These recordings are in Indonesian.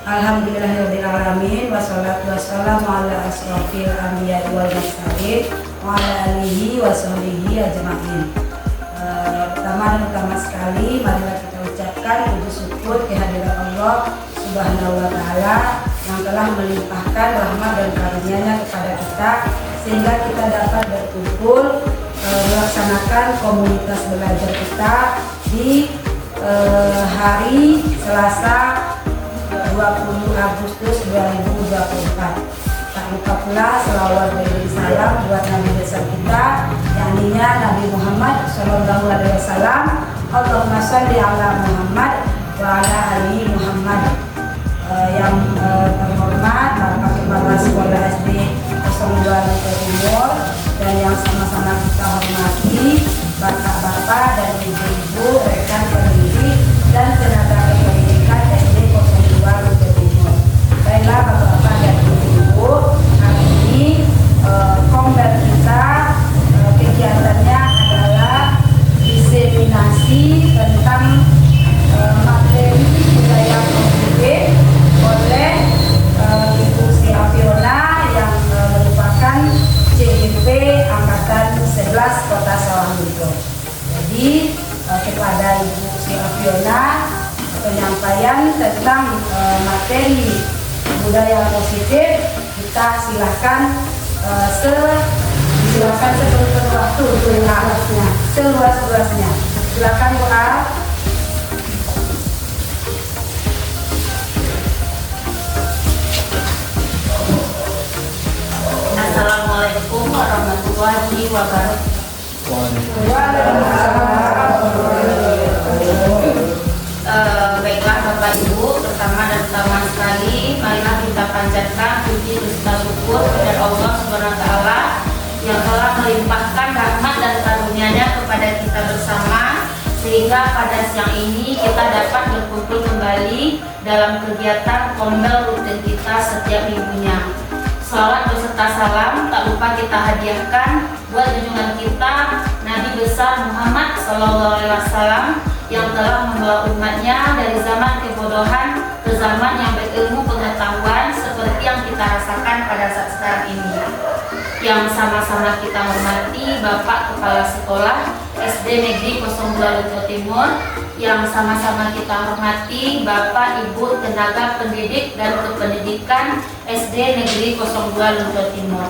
Alhamdulillahirabbil alamin wassalatu wassalamu ala asrofil anbiya'i wal mursalin wa ala alihi wa sahbihi ajma'in. Pertama dan utama sekali marilah kita ucapkan puji syukur kehadirat Allah Subhanahu wa taala yang telah melimpahkan rahmat dan karunia-Nya kepada kita sehingga kita dapat berkumpul melaksanakan komunitas belajar kita di hari Selasa 20 Agustus 2024. Tak lupa pula selawat dan salam buat Nabi besar kita, yakninya Nabi Muhammad Sallallahu Alaihi Wasallam. Allahumma sholli ala Muhammad wa ala ali Muhammad. Yang terhormat Bapak Kepala Sekolah SD 02 Lumpur Timur dan yang sama-sama kita hormati bapak-bapak dan ibu-ibu rekan pendidik dan tenaga kependidikan SD 02 Lumpur Timur. Baiklah bapak-bapak dan ibu-ibu, hari ini kombel kita kegiatannya adalah diseminasi tentang materi budaya positif oleh Ibu Sri Afiona yang merupakan CGP Angkatan 11 Kota Sawangunto. Jadi kepada Ibu Sri Afiona penyampaian tentang materi budaya positif kita silahkan seluruh waktu seluas-luasnya. Silakan Bu Al. Assalamualaikum warahmatullahi wabarakatuh. Baiklah Bapak Ibu, pertama dan utama sekali marilah kita panjatkan puji dan syukur kepada Allah Subhanahu wa taala yang telah melimpahkan rahmat dan karunia-Nya kepada kita bersama sehingga pada siang ini kita dapat berkumpul kembali dalam kegiatan kombel rutin kita setiap minggunya. Salawat beserta salam tak lupa kita hadiahkan buat junjungan kita Nabi besar Muhammad Sallallahu Alaihi Wasallam yang telah membawa umatnya dari zaman kebodohan ke zaman yang berilmu pengetahuan seperti yang kita rasakan pada saat sekarang ini. Yang sama-sama kita hormati Bapak Kepala Sekolah SD Negeri 02 Lumpur Timur, yang sama-sama kita hormati Bapak Ibu tenaga pendidik dan kependidikan SD Negeri 02 Lumpur Timur.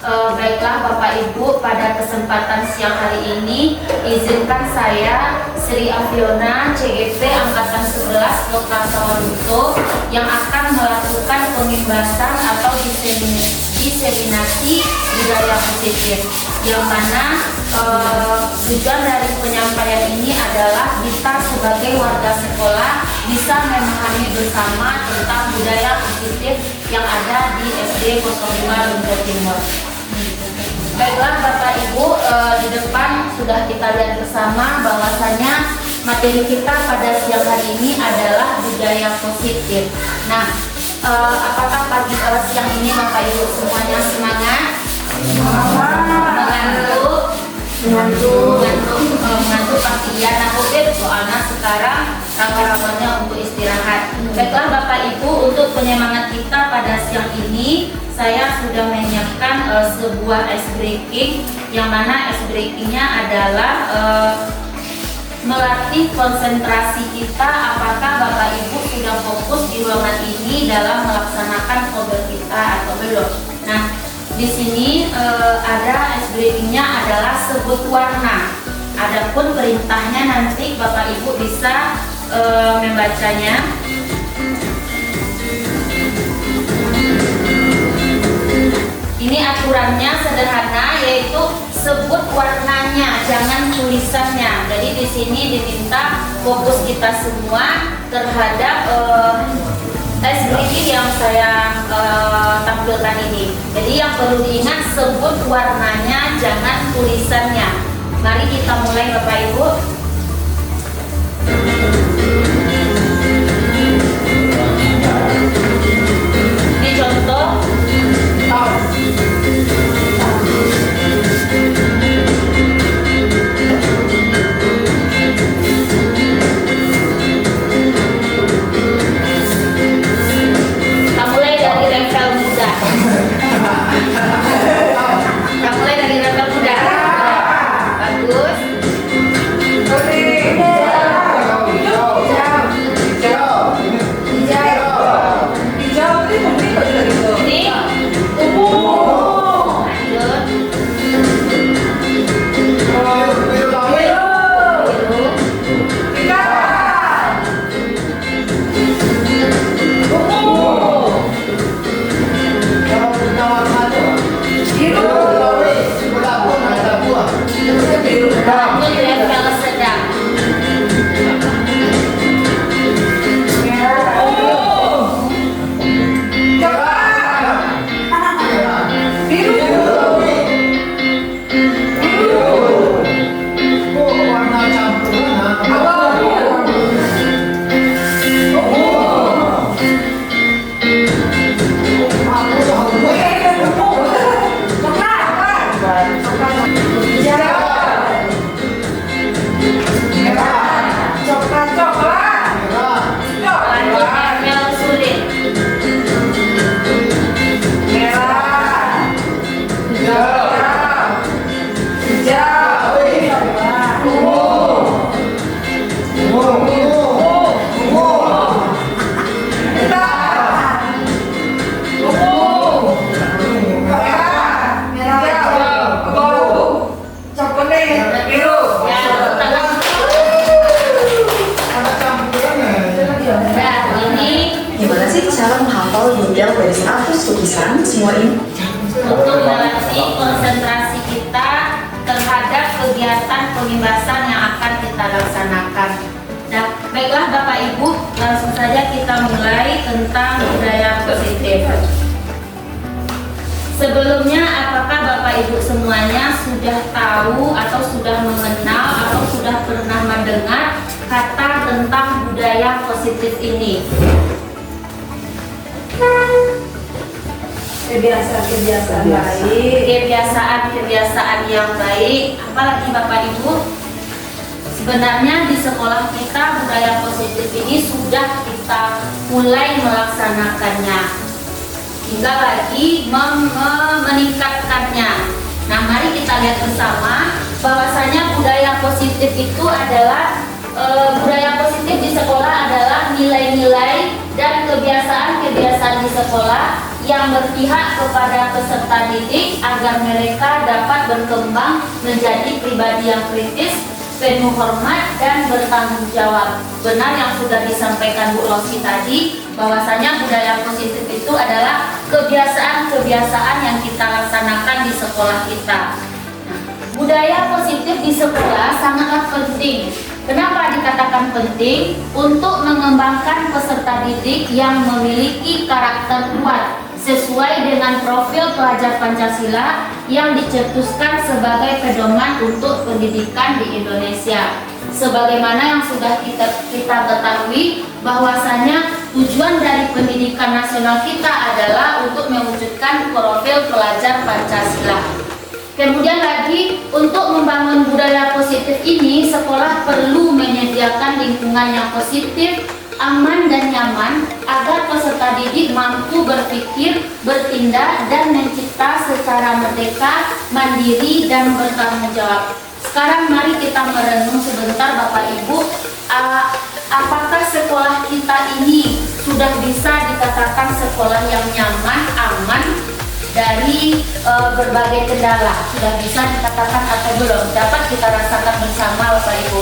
Baiklah Bapak Ibu, pada kesempatan siang hari ini izinkan saya Sri Afiona CGP Angkatan 11 Kota Sawangunto yang akan melakukan pemimbasan atau diseminasi budaya positif, yang mana tujuan dari penyampaian ini adalah kita sebagai warga sekolah bisa memahami bersama tentang budaya positif yang ada di SD 02 Lumpur Timur. Baiklah Bapak Ibu, di depan sudah kita lihat bersama bahwasanya materi kita pada siang hari ini adalah budaya positif. Nah, apakah pagi siang ini Bapak Ibu semuanya semangat? Mengantuk pasti iya. Nah, soalnya sekarang rawan-rawannya untuk istirahat. Baiklah Bapak Ibu, untuk penyemangat kita pada siang ini saya sudah menyiapkan sebuah ice breaking, yang mana ice breakingnya adalah melatih konsentrasi kita apakah Bapak Ibu sudah fokus di ruangan ini dalam melaksanakan kombel kita atau belum. Nah, di sini ada ice breakingnya adalah sebut warna. Adapun perintahnya nanti Bapak Ibu bisa membacanya. Ini aturannya sederhana, yaitu sebut warnanya, jangan tulisannya. Jadi di sini diminta fokus kita semua terhadap ice breaking yang saya tampilkan ini. Jadi yang perlu diingat, sebut warnanya, jangan tulisannya. Mari kita mulai Bapak Ibu. Ini contoh. Gimana sih cara menghafal detail dari 100 lukisan semua ini? Untuk melatih konsentrasi kita terhadap kegiatan pembebasan yang akan kita laksanakan. Nah, baiklah Bapak Ibu, langsung saja kita mulai tentang budaya positif. Sebelumnya, apakah Bapak Ibu semuanya sudah tahu atau sudah mengenal atau sudah pernah mendengar kata tentang budaya positif ini? Kebiasaan-kebiasaan baik. Kebiasaan-kebiasaan yang baik. Apalagi Bapak Ibu, sebenarnya di sekolah kita budaya positif ini sudah kita mulai melaksanakannya, hingga lagi meningkatkannya. Nah, mari kita lihat bersama bahwasanya budaya positif itu adalah budaya positif di sekolah adalah nilai-nilai dan kebiasaan-kebiasaan di sekolah yang berpihak kepada peserta didik agar mereka dapat berkembang menjadi pribadi yang kritis, penuh hormat, dan bertanggung jawab. Benar yang sudah disampaikan Bu Losi tadi, bahwasanya budaya positif itu adalah kebiasaan-kebiasaan yang kita laksanakan di sekolah kita. Nah, budaya positif di sekolah sangatlah penting. Kenapa dikatakan penting? Untuk mengembangkan peserta didik yang memiliki karakter kuat sesuai dengan profil pelajar Pancasila yang dicetuskan sebagai pedoman untuk pendidikan di Indonesia. Sebagaimana yang sudah kita ketahui bahwasanya tujuan dari pendidikan nasional kita adalah untuk mewujudkan profil pelajar Pancasila. Kemudian lagi, untuk membangun budaya positif ini, sekolah perlu menyediakan lingkungan yang positif, aman dan nyaman agar peserta didik mampu berpikir, bertindak, dan mencipta secara merdeka, mandiri, dan bertanggung jawab. Sekarang mari kita merenung sebentar Bapak Ibu, apakah sekolah kita ini sudah bisa dikatakan sekolah yang nyaman, aman dari berbagai kendala? Sudah bisa dikatakan atau belum? Dapat kita rasakan bersama Bapak Ibu.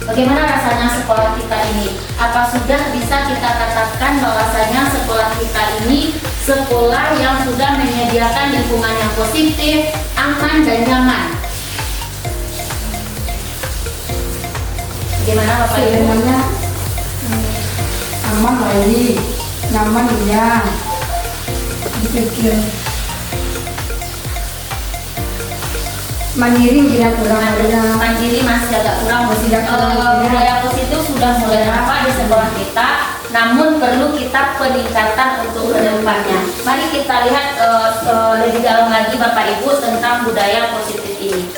Bagaimana rasanya sekolah kita ini? Apa sudah bisa kita katakan bahwasanya sekolah kita ini sekolah yang sudah menyediakan lingkungan yang positif, aman, dan nyaman? Bagaimana Bapak Ibu? Sebenarnya aman baik, nyaman ya. Dipikir mandiri tidak kurang ada. Mandiri masih agak kurang. Budaya positif sudah mulai ramai di sekolah kita, namun perlu kita peningkatan untuk kedepannya. Mari kita lihat lebih dalam lagi Bapak Ibu tentang budaya positif ini.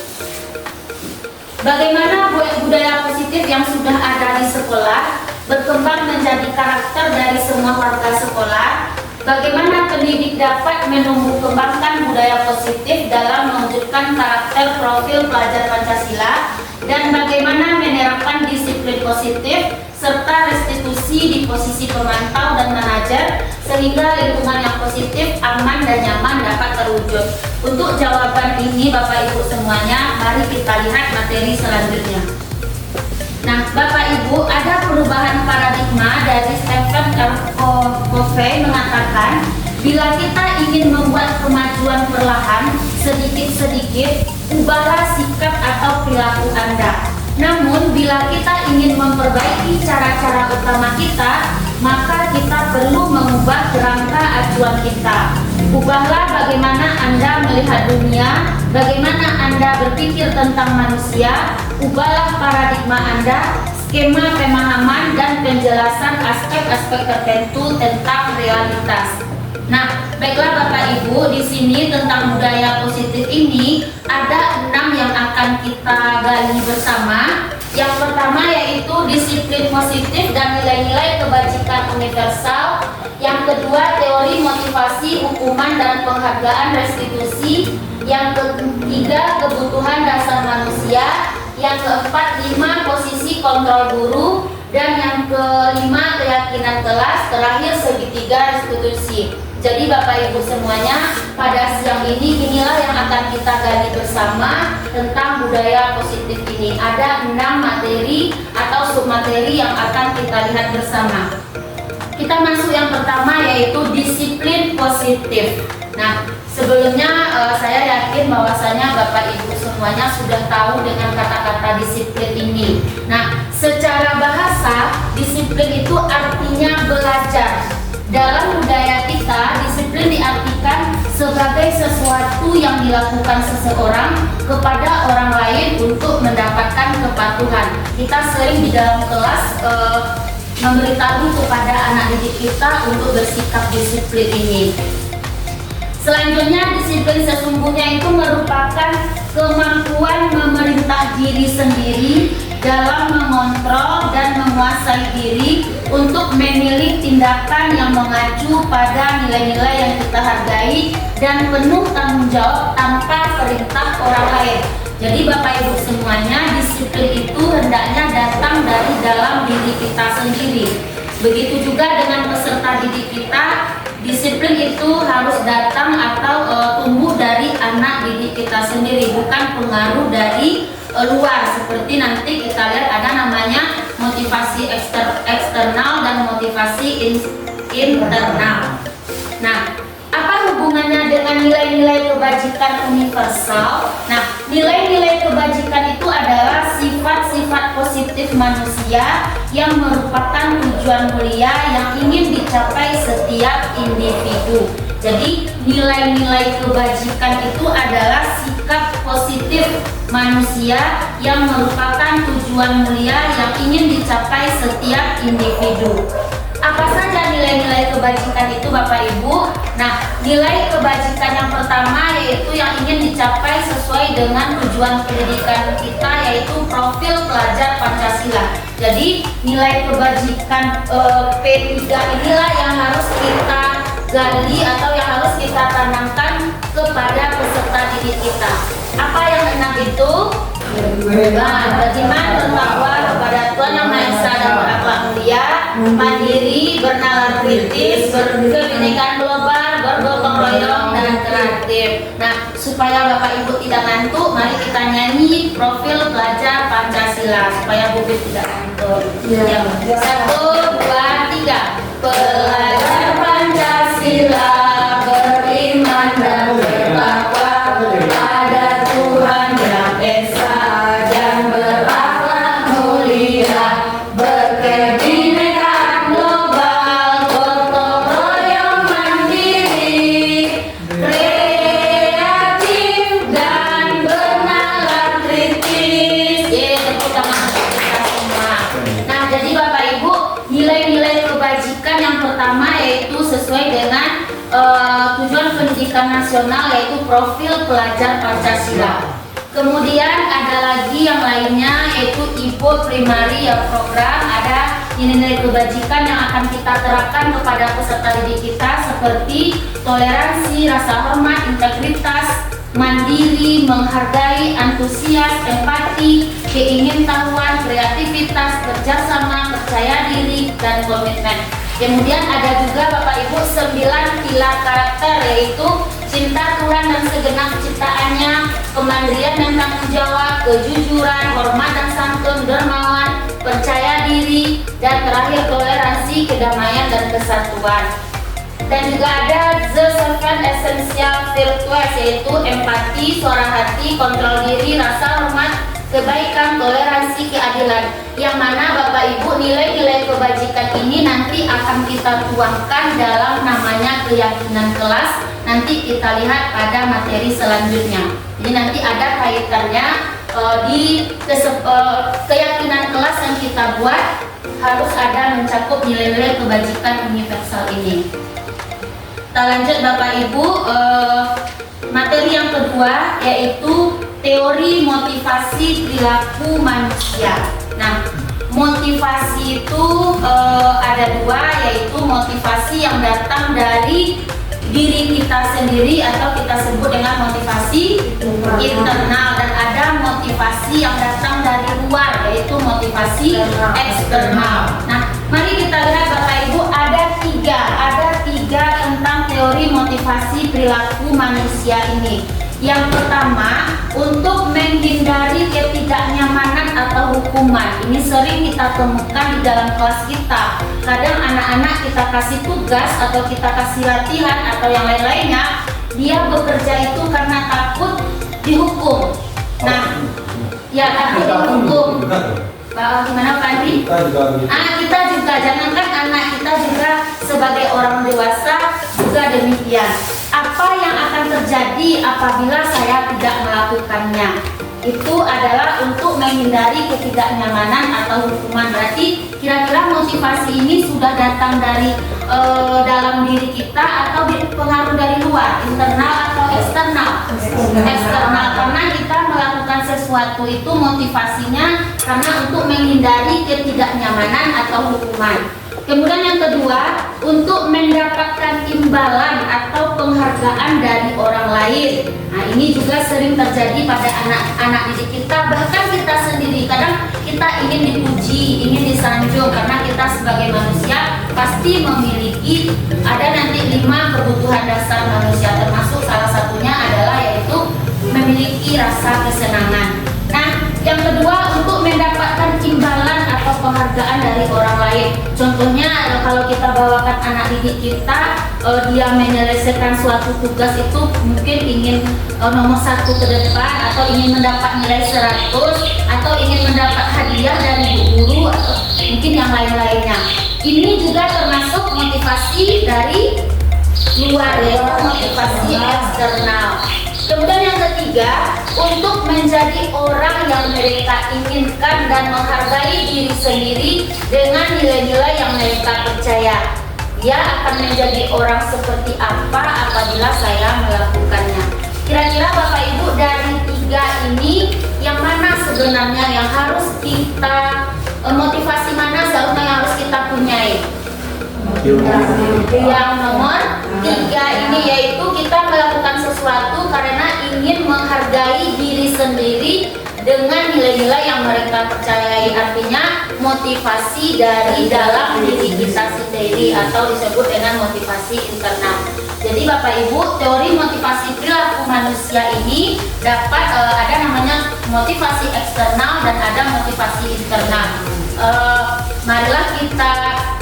Bagaimana budaya positif yang sudah ada di sekolah berkembang menjadi karakter dari semua warga sekolah? Bagaimana pendidik dapat menumbuh kembangkan budaya positif dalam mewujudkan karakter profil pelajar Pancasila, dan bagaimana menerapkan disiplin positif serta restitusi di posisi pemantau dan manajer sehingga lingkungan yang positif, aman, dan nyaman dapat terwujud. Untuk jawaban ini Bapak Ibu semuanya, mari kita lihat materi selanjutnya. Nah, Bapak Ibu, ada perubahan paradigma dari Stephen R. Covey mengatakan, bila kita ingin membuat kemajuan perlahan, sedikit-sedikit, ubahlah sikap atau perilaku Anda. Namun, bila kita ingin memperbaiki cara-cara utama kita, maka kita perlu mengubah kerangka acuan kita. Ubahlah bagaimana Anda melihat dunia, bagaimana Anda berpikir tentang manusia, ubahlah paradigma Anda, skema pemahaman, dan penjelasan aspek-aspek tertentu tentang realitas. Nah, baiklah Bapak Ibu, di sini tentang budaya positif ini ada 6 yang akan kita gali bersama. Yang pertama yaitu disiplin positif dan nilai-nilai kebajikan universal. Yang kedua, teori motivasi, hukuman, dan penghargaan restitusi. Yang ketiga, kebutuhan dasar manusia. Yang keempat, 5 posisi kontrol guru. Dan yang kelima, keyakinan kelas. Terakhir, segitiga restitusi. Jadi Bapak Ibu semuanya, pada siang ini inilah yang akan kita gali bersama tentang budaya positif ini. Ada 6 materi atau submateri yang akan kita lihat bersama. Kita kita masuk yang pertama, yaitu disiplin positif. Nah, sebelumnya saya yakin bahwasanya Bapak Ibu semuanya sudah tahu dengan kata-kata disiplin ini. Nah, secara bahasa, disiplin itu artinya belajar. Dalam budaya kita, disiplin diartikan sebagai sesuatu yang dilakukan seseorang kepada orang lain untuk mendapatkan kepatuhan. Kita sering di dalam kelas memberitahu kepada anak didik kita untuk bersikap disiplin ini. Selanjutnya, disiplin sesungguhnya itu merupakan kemampuan memerintah diri sendiri dalam mengontrol dan menguasai diri untuk memilih tindakan yang mengacu pada nilai-nilai yang kita hargai dan penuh tanggung jawab tanpa perintah orang lain. Jadi Bapak Ibu semuanya, disiplin itu hendaknya datang dari dalam diri kita sendiri. Begitu juga dengan peserta didik kita, disiplin itu harus datang atau tumbuh dari anak didik kita sendiri, bukan pengaruh dari luar. Seperti nanti kita lihat ada namanya motivasi eksternal dan motivasi internal. Nah, apa hubungannya dengan nilai-nilai kebajikan universal? Nah, nilai-nilai kebajikan itu adalah sifat-sifat positif manusia yang merupakan tujuan mulia yang ingin dicapai setiap individu. Jadi, nilai-nilai kebajikan itu adalah sikap positif manusia yang merupakan tujuan mulia yang ingin dicapai setiap individu. Apa saja nilai-nilai kebajikan itu Bapak Ibu? Nah, nilai kebajikan yang pertama yaitu yang ingin dicapai sesuai dengan tujuan pendidikan kita, yaitu profil pelajar Pancasila. Jadi nilai kebajikan P3 inilah yang harus kita gali atau yang harus kita tanamkan kepada peserta didik kita. Apa yang enam itu? Beriman, bertakwa kepada Tuhan Yang Maha Esa dan berakhlak mulia, mandiri, bernalar kritis, berkebinekaan global, bergotong royong dan kreatif. Nah, supaya Bapak Ibu tidak ngantuk, mari kita nyanyi profil pelajar Pancasila supaya Bubit tidak ngantuk. Ya. 1, 2, 3. Pelajar Pancasila beriman dan bertakwa kepada Tuhan Yang Esa dan berakhlak mulia, berkebinekaan global, gotong royong mandiri, kreatif dan bernalar kritis. Tepuk tangan untuk kita semua. Nah, jadi Bapak Ibu, nilai-nilai kebajikan yang pertama yaitu sesuai dengan tujuan pendidikan nasional, yaitu profil pelajar Pancasila. Kemudian ada lagi yang lainnya, yaitu IPO primary ya, program. Ada nilai-nilai kebajikan yang akan kita terapkan kepada peserta didik kita seperti toleransi, rasa hormat, integritas, mandiri, menghargai, antusias, empati, keingintahuan, kreativitas, kerjasama, percaya diri, dan komitmen. Kemudian ada juga Bapak Ibu 9 pilar karakter, yaitu cinta Tuhan dan segenap ciptaannya, kemandirian dan tanggung jawab, kejujuran, hormat dan santun, dermawan, percaya diri, dan terakhir toleransi, kedamaian dan kesatuan. Dan juga ada the 7 essential virtues, yaitu empati, suara hati, kontrol diri, rasa hormat, kebaikan, toleransi, keadilan. Yang mana Bapak Ibu nilai-nilai kebajikan ini nanti akan kita tuangkan dalam namanya keyakinan kelas. Nanti kita lihat pada materi selanjutnya. Jadi nanti ada kaitannya di keyakinan kelas yang kita buat, harus ada mencakup nilai-nilai kebajikan universal ini. Kita lanjut Bapak Ibu, materi yang kedua yaitu teori motivasi perilaku manusia. Nah, motivasi itu ada dua, yaitu motivasi yang datang dari diri kita sendiri atau kita sebut dengan motivasi internal, dan ada motivasi yang datang dari luar, yaitu motivasi eksternal. Nah, mari kita lihat Bapak Ibu, ada tiga tentang teori motivasi perilaku manusia ini. Yang pertama, untuk menghindari ketidaknyamanan atau hukuman. Ini sering kita temukan di dalam kelas kita. kadang anak-anak kita kasih tugas atau kita kasih latihan atau yang lain-lainnya, dia bekerja itu karena takut dihukum. Nah, ya takut dihukum. Gimana Pak Andi? Kita juga, jangankan anak, kita juga sebagai orang dewasa juga demikian. Apa yang akan terjadi apabila saya tidak melakukannya? Itu adalah untuk menghindari ketidaknyamanan atau hukuman. Berarti kira-kira motivasi ini sudah datang dari dalam diri kita atau pengaruh dari luar, internal atau eksternal? Eksternal, karena kita melakukan sesuatu itu motivasinya karena untuk menghindari ketidaknyamanan atau hukuman. Kemudian yang kedua, untuk mendapatkan imbalan atau penghargaan dari orang lain. Nah, ini juga sering terjadi pada anak-anak didik kita, bahkan kita sendiri. Kadang kita ingin dipuji, ingin disanjung, karena kita sebagai manusia pasti memiliki ada nanti 5 kebutuhan dasar manusia, termasuk salah satunya adalah yaitu memiliki rasa kesenangan. Nah, yang kedua, untuk mendapatkan imbalan atau penghargaan dari orang lain. Contohnya kalau kita bawakan anak didik kita, dia menyelesaikan suatu tugas itu mungkin ingin nomor 1 ke depan, atau ingin mendapat nilai 100, atau ingin mendapat hadiah dari guru, atau mungkin yang lain-lainnya. Ini juga termasuk motivasi dari luar, yaitu motivasi eksternal. Kemudian yang ketiga, untuk menjadi orang yang mereka inginkan dan menghargai diri sendiri dengan nilai-nilai yang mereka percaya. Dia akan menjadi orang seperti apa apabila saya melakukannya. Kira-kira Bapak Ibu, dari 3 ini yang mana sebenarnya yang harus kita, motivasi mana seharusnya yang harus kita punyai? Yang nomor 3 ini, yaitu kita melakukan sesuatu karena ingin menghargai diri sendiri dengan nilai-nilai yang mereka percayai. Artinya motivasi dari dalam diri kita sendiri atau disebut dengan motivasi internal. Jadi Bapak Ibu, teori motivasi perilaku manusia ini dapat ada namanya motivasi eksternal dan ada motivasi internal. Marilah kita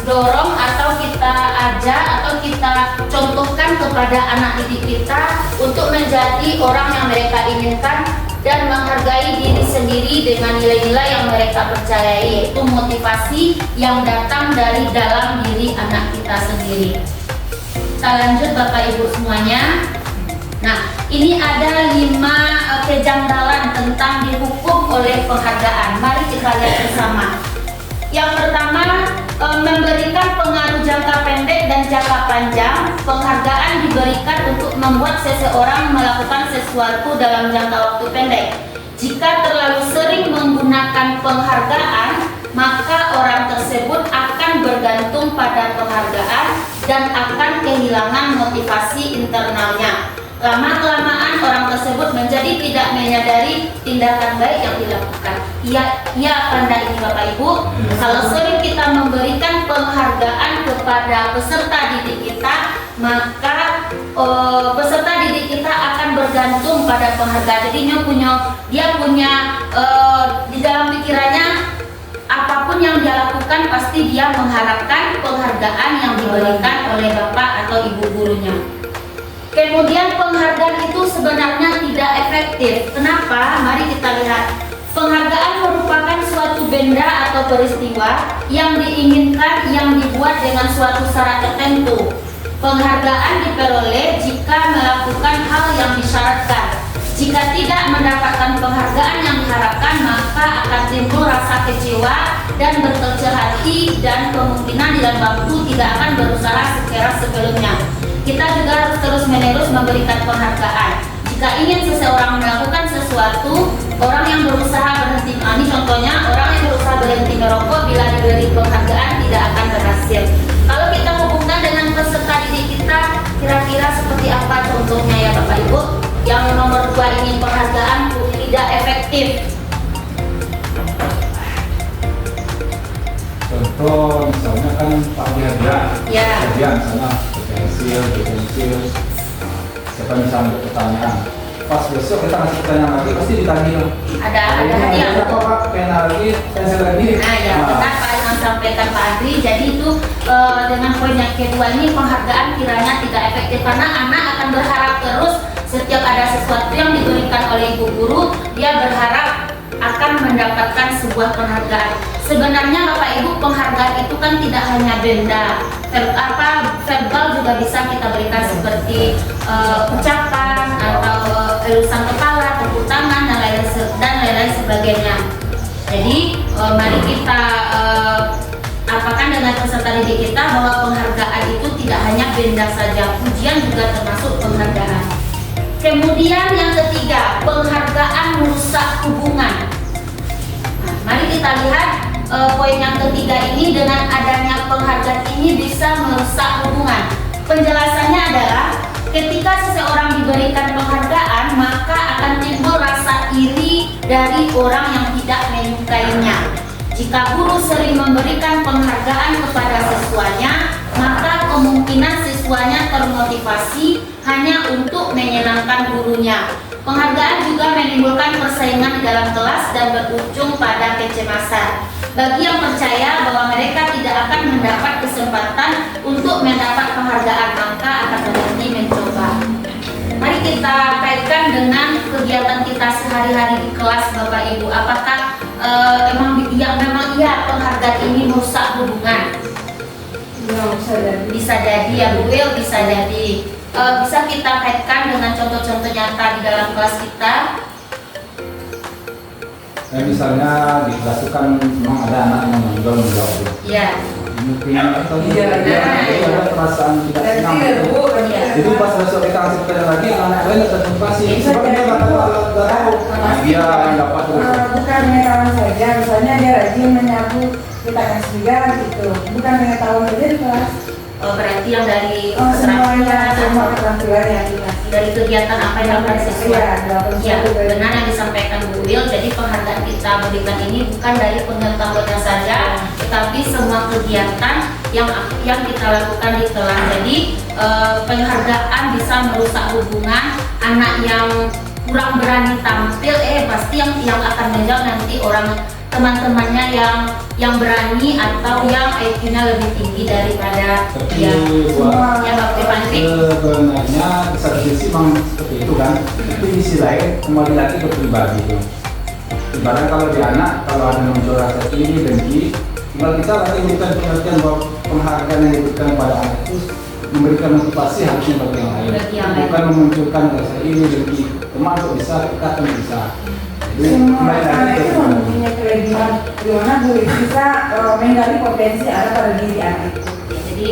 dorong atau kita ajak atau kita contohkan kepada anak didik kita untuk menjadi orang yang mereka inginkan dan menghargai diri sendiri dengan nilai-nilai yang mereka percayai, yaitu motivasi yang datang dari dalam diri anak kita sendiri. Kita lanjut Bapak Ibu semuanya. Nah, ini ada 5 kejanggalan tentang dihukum oleh penghargaan. Mari kita lihat bersama. Yang pertama, memberikan pengaruh jangka pendek dan jangka panjang. Penghargaan diberikan untuk membuat seseorang melakukan sesuatu dalam jangka waktu pendek. Jika terlalu sering menggunakan penghargaan, maka orang tersebut akan bergantung pada penghargaan dan akan kehilangan motivasi internalnya. Lama-kelamaan orang tersebut menjadi tidak menyadari tindakan baik yang dilakukan. Ia tanda ini Bapak Ibu. Kalau sering kita memberikan penghargaan kepada peserta didik kita, maka peserta didik kita akan bergantung pada penghargaan. Jadi dia punya di dalam pikirannya, apapun yang dia lakukan pasti dia mengharapkan penghargaan yang diberikan oleh bapak atau ibu gurunya. Kemudian penghargaan itu sebenarnya tidak efektif. Kenapa? Mari kita lihat. Penghargaan merupakan suatu benda atau peristiwa yang diinginkan yang dibuat dengan suatu syarat tertentu. Penghargaan diperoleh jika melakukan hal yang disyaratkan. Jika tidak mendapatkan penghargaan yang diharapkan, maka akan timbul rasa kecewa dan berkecil hati, dan kemungkinan di dalam waktu tidak akan berusaha sekeras sebelumnya. Kita juga harus terus-menerus memberikan penghargaan. Jika ingin seseorang melakukan sesuatu, orang yang berusaha berhenti, ini contohnya orang yang berusaha berhenti merokok, bila diberi penghargaan tidak akan berhasil. Kalau kita hubungkan dengan peserta didik kita, kira-kira seperti apa contohnya ya Bapak Ibu? Yang nomor 2 ini penghargaan tidak efektif. Contoh misalnya kan Pak Wihadia, Ya. misalnya potensial, siapa misalnya pertanyaan, pas besok kita ngasih pertanyaan lagi pasti ditagih. Ada hadiah. Apa Pak? Pena lagi, pensil lagi. Nah ya, benar Pak yang sampaikan Pak Andri. Jadi itu dengan poin yang kedua ini penghargaan kiranya tidak efektif karena anak akan berharap terus setiap ada sesuatu yang diberikan oleh ibu guru, dia berharap akan mendapatkan sebuah penghargaan. Sebenarnya Bapak Ibu, penghargaan itu kan tidak hanya benda, verbal juga bisa kita berikan seperti ucapan atau elusan kepala, tepuk tangan dan lain-lain sebagainya. Jadi mari kita apakan dengan peserta didik kita bahwa penghargaan itu tidak hanya benda saja, pujian juga termasuk penghargaan. Kemudian yang ketiga, penghargaan merusak hubungan. Nah, mari kita lihat poin yang ketiga ini, dengan adanya penghargaan ini bisa merusak hubungan. Penjelasannya adalah ketika seseorang diberikan penghargaan, maka akan timbul rasa iri dari orang yang tidak menyukainya. Jika guru sering memberikan penghargaan kepada siswanya, maka kemungkinan siswanya termotivasi hanya untuk menyenangkan gurunya. Penghargaan juga menimbulkan persaingan di dalam kelas dan berujung pada kecemasan. Bagi yang percaya bahwa mereka tidak akan mendapat kesempatan untuk mendapat penghargaan, maka akan berhenti mencoba. Mari kita kaitkan dengan kegiatan kita sehari-hari di kelas Bapak Ibu. Apakah memang iya penghargaan ini merusak hubungan? Bisa jadi ya Bu Wil, bisa jadi. Bisa kita kaitkan dengan contoh-contoh nyata di dalam kelas kita. Misalnya di kelas itu kan memang ada anak yang menjauh. Iya. Mungkin ada perasaan tidak senang. Jadi pas besok kita kasih pertanyaan lagi, anak lain termotivasi. Sebenarnya nggak tahu. Dia yang dapat terus. Bukan pengetahuan saja, misalnya dia rajin menyapu, kita kasih juga gitu. Bukan pengetahuan saja di kelas. Berarti yang dari Semuanya, semua keterampilan yang dikasih. dari kegiatan apa yang dilakukan siswa. Ya, benar yang disampaikan Bu Wil. Jadi penghargaan kita berikan ini bukan dari pengetahuannya saja, tetapi semua kegiatan yang kita lakukan di kelas. Jadi penghargaan bisa merusak hubungan. Anak yang kurang berani tampil, pasti yang akan menjauh nanti teman-temannya yang berani atau yang IQ-nya lebih tinggi daripada dia. Ya, Bapak Pantri. Sebenarnya di satu sisi memang seperti itu kan, tapi di sisi lain kembali lagi ke pribadi itu. Ibaratnya kalau di anak, kalau ada muncul rasa iri, dengki, tinggal kita lagi memberikan pengertian bahwa penghargaan yang diberikan pada anak itu memberikan motivasi harusnya bagi yang lain, bukan memunculkan rasa iri, dengki. Teman kok bisa, kita kan bisa. Semua anak itu mempunyai kelebihan di mana guru bisa menggali potensi ada pada diri anak itu. Jadi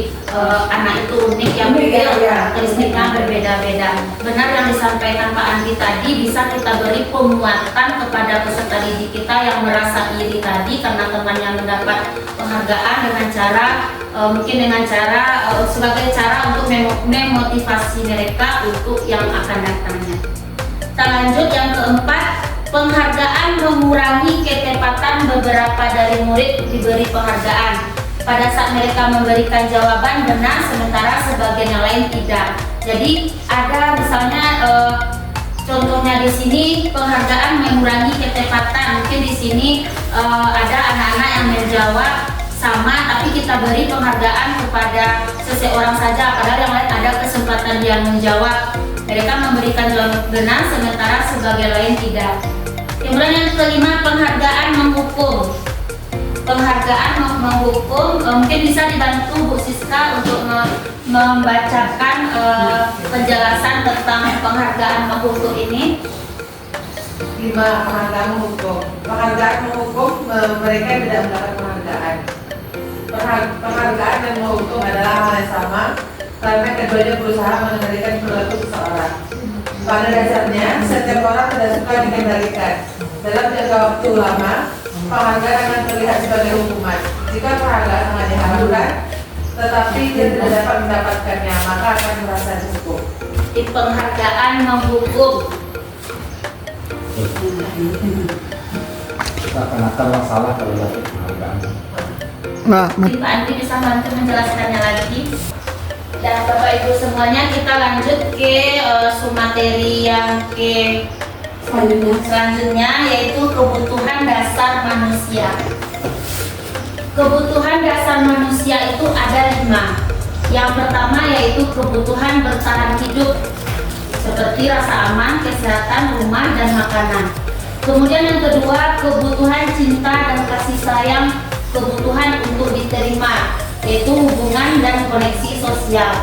anak itu unik, yang karakteristiknya berbeda-beda. Benar yang disampaikan Pak Andi tadi, bisa kita beri penguatan kepada peserta didik kita yang merasa iri tadi karena temannya mendapat penghargaan dengan cara sebagai cara untuk memotivasi mereka untuk yang akan datangnya. Kita lanjut yang keempat. Penghargaan mengurangi ketepatan beberapa dari murid diberi penghargaan. Pada saat mereka memberikan jawaban benar, sementara sebagian yang lain tidak. Jadi ada misalnya contohnya di sini penghargaan mengurangi ketepatan. Mungkin di sini ada anak-anak yang menjawab sama, tapi kita beri penghargaan kepada seseorang saja, padahal yang lain ada kesempatan dia menjawab. Mereka memberikan jawaban benar, sementara sebagian lain tidak. Kemudian yang kelima, penghargaan menghukum. Penghargaan menghukum mungkin bisa dibantu Bu Siska untuk membacakan penjelasan tentang penghargaan menghukum ini. 5. Penghargaan menghukum. Penghargaan menghukum, mereka tidak mendapat penghargaan. Penghargaan dan menghukum adalah hal yang sama karena keduanya berusaha mengendalikan perilaku seseorang. Pada dasarnya, setiap orang tidak suka dikendalikan. Dalam jangka waktu lama, penghargaan akan terlihat sebagai hukuman. Jika penghargaan sangat diharapkan, tetapi dia tidak dapat mendapatkannya, maka akan merasa cukup. Di penghargaan menghukum. Kita akan masalah kalau dapat penghargaan. Mungkin Pak Andri bisa bantu menjelaskannya lagi. Dan Bapak Ibu semuanya, kita lanjut ke materi yang selanjutnya, yaitu kebutuhan dasar manusia. Kebutuhan dasar manusia itu ada 5. Yang pertama yaitu kebutuhan bertahan hidup, seperti rasa aman, kesehatan, rumah, dan makanan. Kemudian yang kedua, kebutuhan cinta dan kasih sayang, kebutuhan untuk diterima, yaitu hubungan dan koneksi sosial.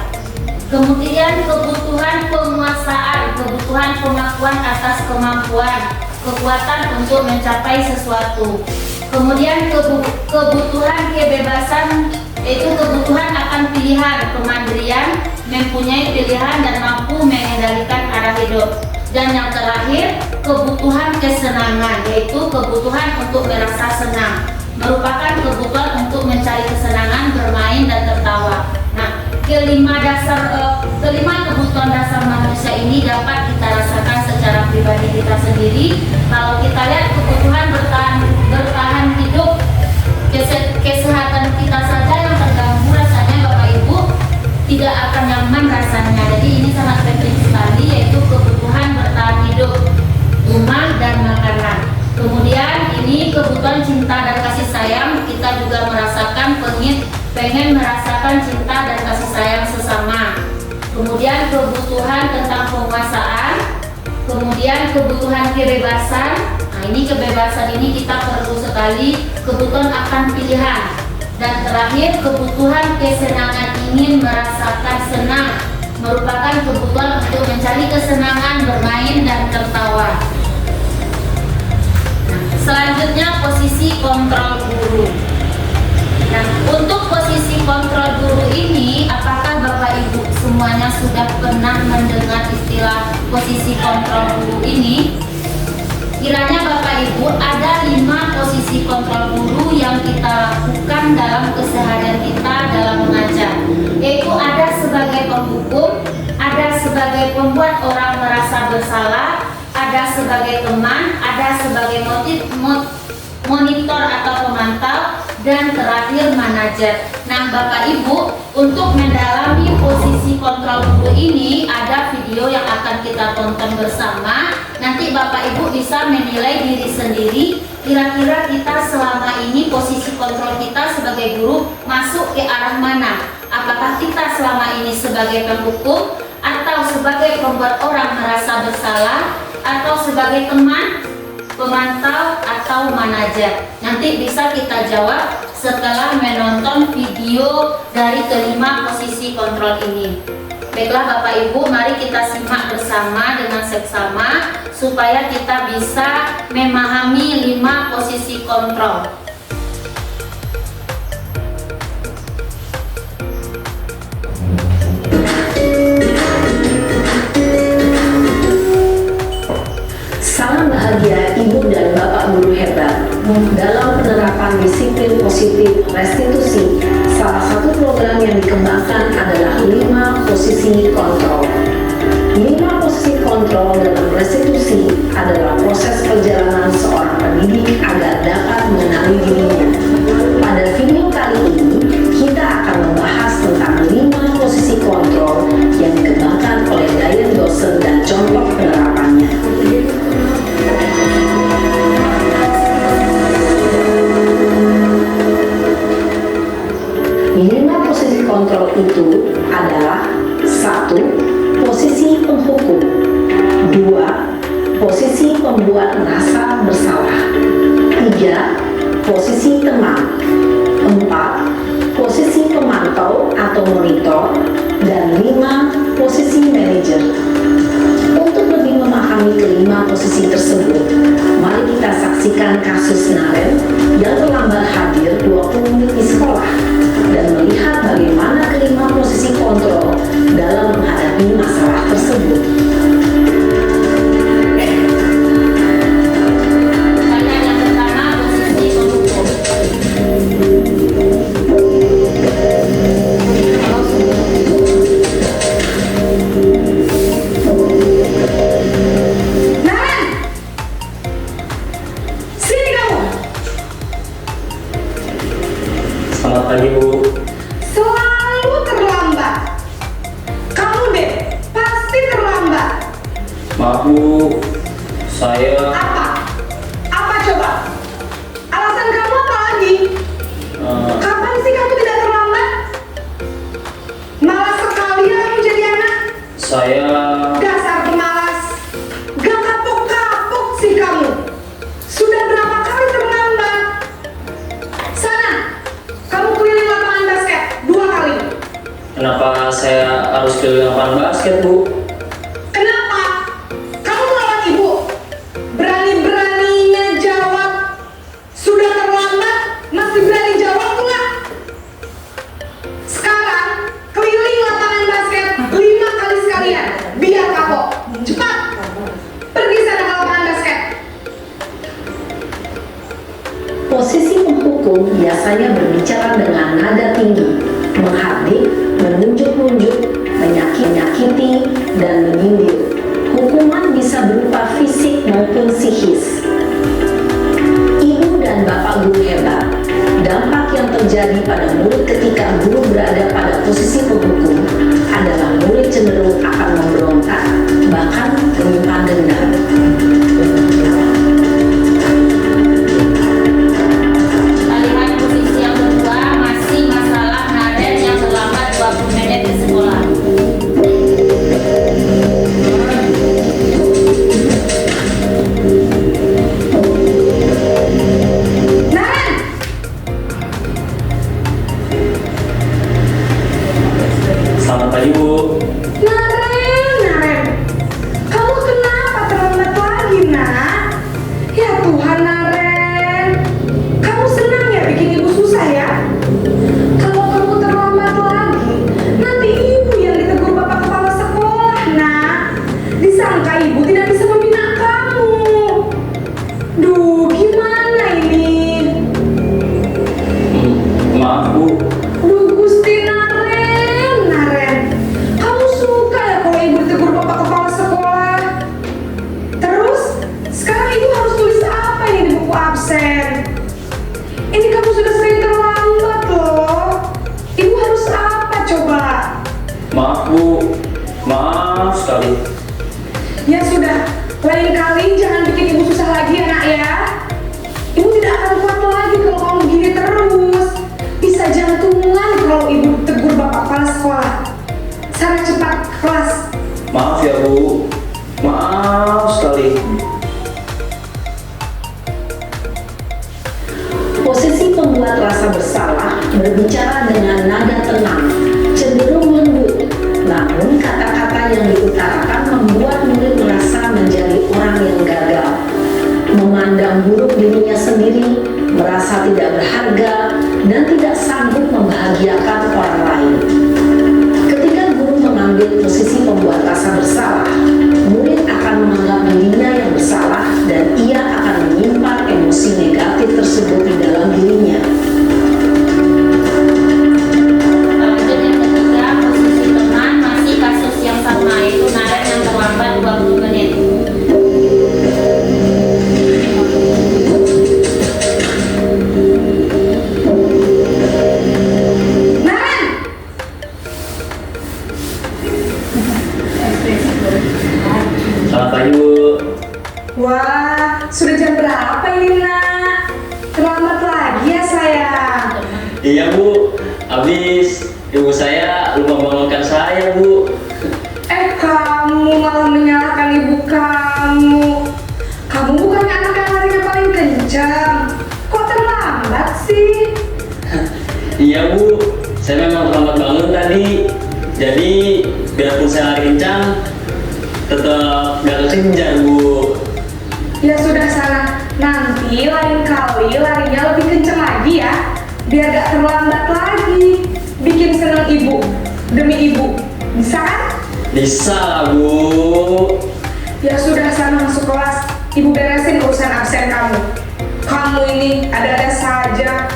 Kemudian kebutuhan penguasaan, kebutuhan pengakuan atas kemampuan, kekuatan untuk mencapai sesuatu. Kemudian kebutuhan kebebasan, yaitu kebutuhan akan pilihan, kemandirian, mempunyai pilihan dan mampu mengendalikan arah hidup. Dan yang terakhir, kebutuhan kesenangan, yaitu kebutuhan untuk merasa senang, merupakan kebutuhan untuk mencari kesenangan, bermain, dan tertawa. Nah, kelima kebutuhan dasar manusia ini dapat kita rasakan secara pribadi kita sendiri. Kalau kita lihat kebutuhan bertahan hidup, kesehatan kita saja yang terganggu rasanya Bapak Ibu tidak akan nyaman rasanya. Jadi ini sangat penting sekali, yaitu kebutuhan bertahan hidup, rumah, dan makanan. Kemudian ini kebutuhan cinta dan kasih sayang, kita juga merasakan pengen merasakan cinta dan kasih sayang sesama. Kemudian kebutuhan tentang penguasaan, kemudian kebutuhan kebebasan. Nah, ini kebebasan ini kita perlu sekali, kebutuhan akan pilihan. Dan terakhir, kebutuhan kesenangan, ingin merasakan senang, merupakan kebutuhan untuk mencari kesenangan, bermain, dan tertawa. Selanjutnya, posisi kontrol guru. Nah, untuk posisi kontrol guru ini, apakah Bapak Ibu semuanya sudah pernah mendengar istilah posisi kontrol guru ini? Kiranya Bapak Ibu ada 5 posisi kontrol guru yang kita lakukan dalam keseharian kita dalam mengajar, yaitu ada sebagai penghukum, ada sebagai pembuat orang merasa bersalah, ada sebagai teman, ada sebagai monitor atau pemantau, dan terakhir manajer. Nah Bapak Ibu, untuk mendalami posisi kontrol guru ini ada video yang akan kita tonton bersama. Nanti Bapak Ibu bisa menilai diri sendiri, kira-kira kita selama ini posisi kontrol kita sebagai guru masuk ke arah mana. Apakah kita selama ini sebagai penghukum, atau sebagai pembuat orang merasa bersalah, atau sebagai teman, pemantau, atau manajer. Nanti bisa kita jawab setelah menonton video dari kelima posisi kontrol ini. Baiklah Bapak Ibu, mari kita simak bersama dengan seksama supaya kita bisa memahami 5 posisi kontrol. Salam bahagia Ibu dan Bapak guru hebat. Dalam penerapan disiplin positif restitusi, salah satu program yang dikembangkan adalah 5 posisi kontrol. 5 posisi kontrol dalam restitusi adalah proses perjalanan seorang pendidik agar dapat mengenali dirinya. Pada video kali ini, kita akan membahas tentang 5 posisi kontrol yang dikembangkan oleh Diane Dawson dan contoh penerapannya. 5 posisi kontrol itu adalah 1. Posisi penghukum, 2. Posisi pembuat merasa bersalah, 3. Posisi teman, 4. Posisi pemantau atau monitor, dan 5. Posisi manajer. Untuk lebih memahami kelima posisi tersebut, mari kita saksikan kasus Naren yang terlambat hadir 20 menit di sekolah dan melihat bagaimana kelima posisi kontrol dalam menghadapi masalah tersebut. Yang pertama, posisi penghukum. Naren! Sini kamu! Maaf Bu, saya Apa? Apa coba? Alasan kamu apa lagi? Kapan sih kamu tidak terlambat? Malas sekali ya kamu jadi anak. saya Dasar pemalas. Gak kapok-kapok sih kamu. Sudah berapa kali terlambat? Sana, kamu keliling lapangan basket 2 kali. kenapa saya harus keliling lapangan basket Bu? Kenapa? Kamu melawan ibu? Berani-beraninya jawab. Sudah terlambat, masih berani jawab enggak? Sekarang, keliling lapangan basket 5 kali sekalian. Biar kapok. Cepat. Pergi sana ke lapangan basket. Posisi penghukum biasanya berbicara dengan nada tinggi, menghardik, menunjuk-nunjuk, menyakiti, dan menyindir. Hukuman bisa berupa fisik maupun psikis. Ibu dan bapak guru hebat. Dampak yang terjadi pada murid ketika guru berada pada posisi penghukum adalah murid cenderung akan memberontak, bahkan menyimpan dendam. Kita lihat posisi yang kedua, masih masalah Naren yang terlambat 20 menit ke sekolah. Naren! Selamat pagi Bu. Naren, kamu kenapa terlambat lagi, nak? Ya Tuhan, Naren, kamu senang ya bikin ibu susah ya? Kalau kamu terlambat lagi, nanti ibu yang ditegur bapak kepala sekolah, nak. Disangka ibu tidak bisa membina kamu. Duh, gimana ini? Maaf Bu, Duh Gusti Naren, kamu suka ya kalau ibu ditegur bapak kepala sekolah? Terus, sekarang ibu harus tulis apa ini di buku absen? Ini kamu sudah sering terlambat loh. Ibu harus apa coba? maaf Bu, maaf sekali. Ya sudah, lain kali jangan bikin ibu susah lagi ya nak ya. Ibu tidak akan kuat lagi kalau kamu gini terus. Bisa jantungan kalau ibu tegur bapak kepala sekolah. Sana cepat ke kelas. Maaf ya Bu, maaf sekali. Posisi pembuat rasa bersalah berbicara dengan nada tenang, cenderung lembut. Namun kata-kata yang diutarakan membuat murid merasa menjadi orang yang gagal, memandang buruk dirinya sendiri, merasa tidak berharga, dan tidak sanggup membahagiakan orang lain. Ketika guru mengambil posisi pembuat rasa bersalah, murid akan menganggap dirinya yang bersalah dan ia akan menyimpan emosi negatif tersebut di dalam dirinya. Lanjut yang ketiga, posisi teman, masih kasus yang sama, yaitu Naren yang terlambat 20 menit. Naren! Selamat pagi Bu. Wah, sudah jam berapa ini nak? Terlambat lagi ya sayang. Iya Bu, habis ibu saya lupa bangunkan saya Bu. Kamu malah menyalahkan ibu kamu. Kamu bukannya anak yang larinya paling kencang. Kok terlambat sih? Iya Bu, saya memang terlambat bangun tadi. Jadi biarpun saya lari kencang, tetap gak kekejar Bu. Ya sudah sana. Nanti lain kali larinya lebih kencang lagi ya. Biar gak terlambat lagi. Bikin senang ibu. Demi ibu. Bisa kan? Bisa lah Bu. Ya sudah sana masuk kelas. Ibu beresin urusan absen kamu. Kamu ini ada-ada saja.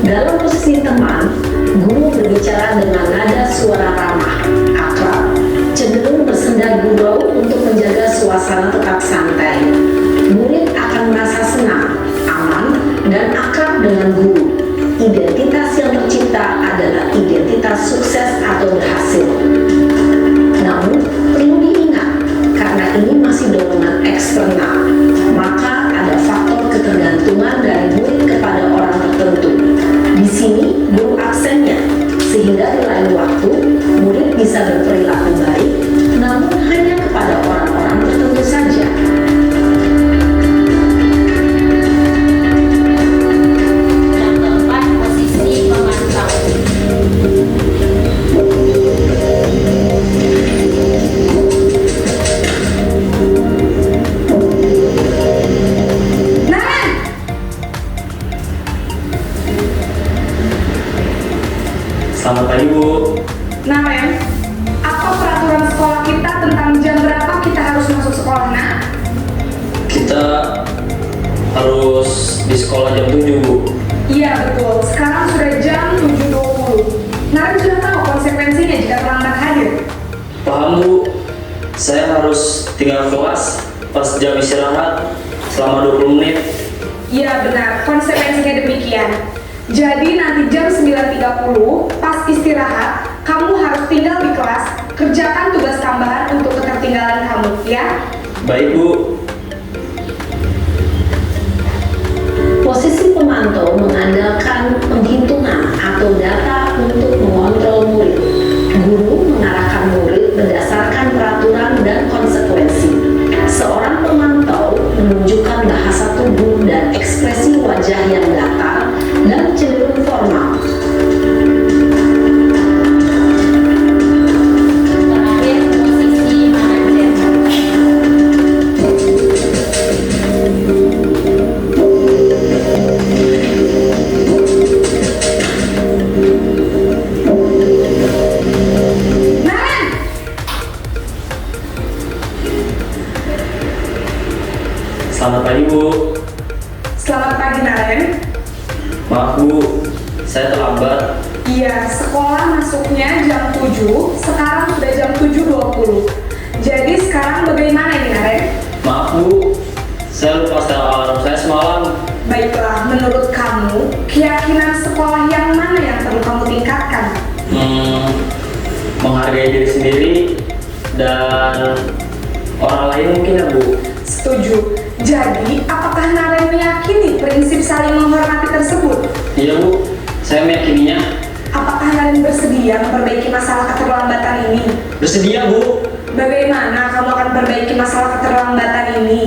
Dalam posisi teman, guru berbicara dengan nada suara ramah, akrab, cenderung bersenda gurau untuk menjaga suasana tetap santai. Murid akan merasa senang, aman, dan akrab dengan guru. Identitas yang tercipta adalah identitas sukses atau berhasil. Namun, dorongan eksternal, maka ada faktor ketergantungan dari murid kepada orang tertentu. Di sini guru aksennya, sehingga di lain waktu murid bisa berperilaku baik, namun hanya kepada orang-orang tertentu saja. Yang keempat, posisi pemantau. Naren, Selamat pagi Bu. Naren, apa peraturan sekolah kita tentang jam berapa kita harus masuk sekolah, nak? Kita harus di sekolah jam 7 Bu. Iya betul, sekarang sudah jam 7.20. Naren sudah tahu konsekuensinya jika terlambat hadir. Paham Bu, saya harus tinggal kelas pas jam istirahat selama 20 menit. Iya benar, konsekuensinya demikian. Jadi nanti jam 9.30 pas istirahat, kamu harus tinggal di kelas, kerjakan tugas tambahan untuk ketertinggalan kamu, ya? Baik Bu. Posisi pemantau mengandalkan penghitungan atau data untuk mengontrol murid. Guru mengarahkan murid berdasarkan peraturan dan konsekuensi. Seorang pemantau menunjukkan bahasa tubuh dan ekspresi wajah yang datar dan cenderung formal. Terakhir, posisi manajer. Naren! Selamat pagi Bu. Selamat pagi Naren. Maaf Bu, saya terlambat. Iya, sekolah masuknya jam 7, sekarang sudah jam 7.20. Jadi sekarang bagaimana ini Naren? Maaf Bu, saya lupa setel alarm saya semalam. Baiklah, menurut kamu, keyakinan sekolah yang mana yang perlu kamu tingkatkan? Menghargai diri sendiri dan orang lain mungkin ya Bu. Setuju. Jadi, apakah Naren meyakini prinsip saling menghormati tersebut? Iya Bu, saya meyakininya. Apakah Naren bersedia memperbaiki masalah keterlambatan ini? Bersedia Bu. Bagaimana kamu akan perbaiki masalah keterlambatan ini?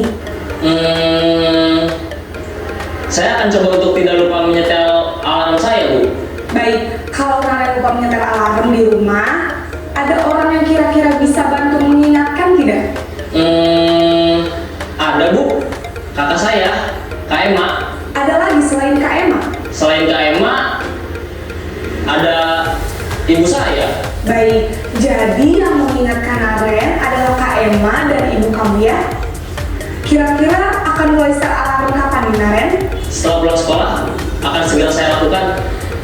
Saya akan coba untuk tidak lupa menyetel alarm saya Bu. Baik, kalau Naren lupa menyetel alarm di rumah, ada orang yang kira-kira bisa bantu mengingatkan tidak? Ada Bu, kakak saya, Kak Emma. Ada lagi selain Kak Emma? Selain Kak Emma, ada ibu saya. Baik, jadi yang mengingatkan Naren adalah Kak Emma dan ibu kamu ya? Kira-kira akan mulai setel alarm kapan nih Naren? Setelah pulang sekolah, akan segera saya lakukan.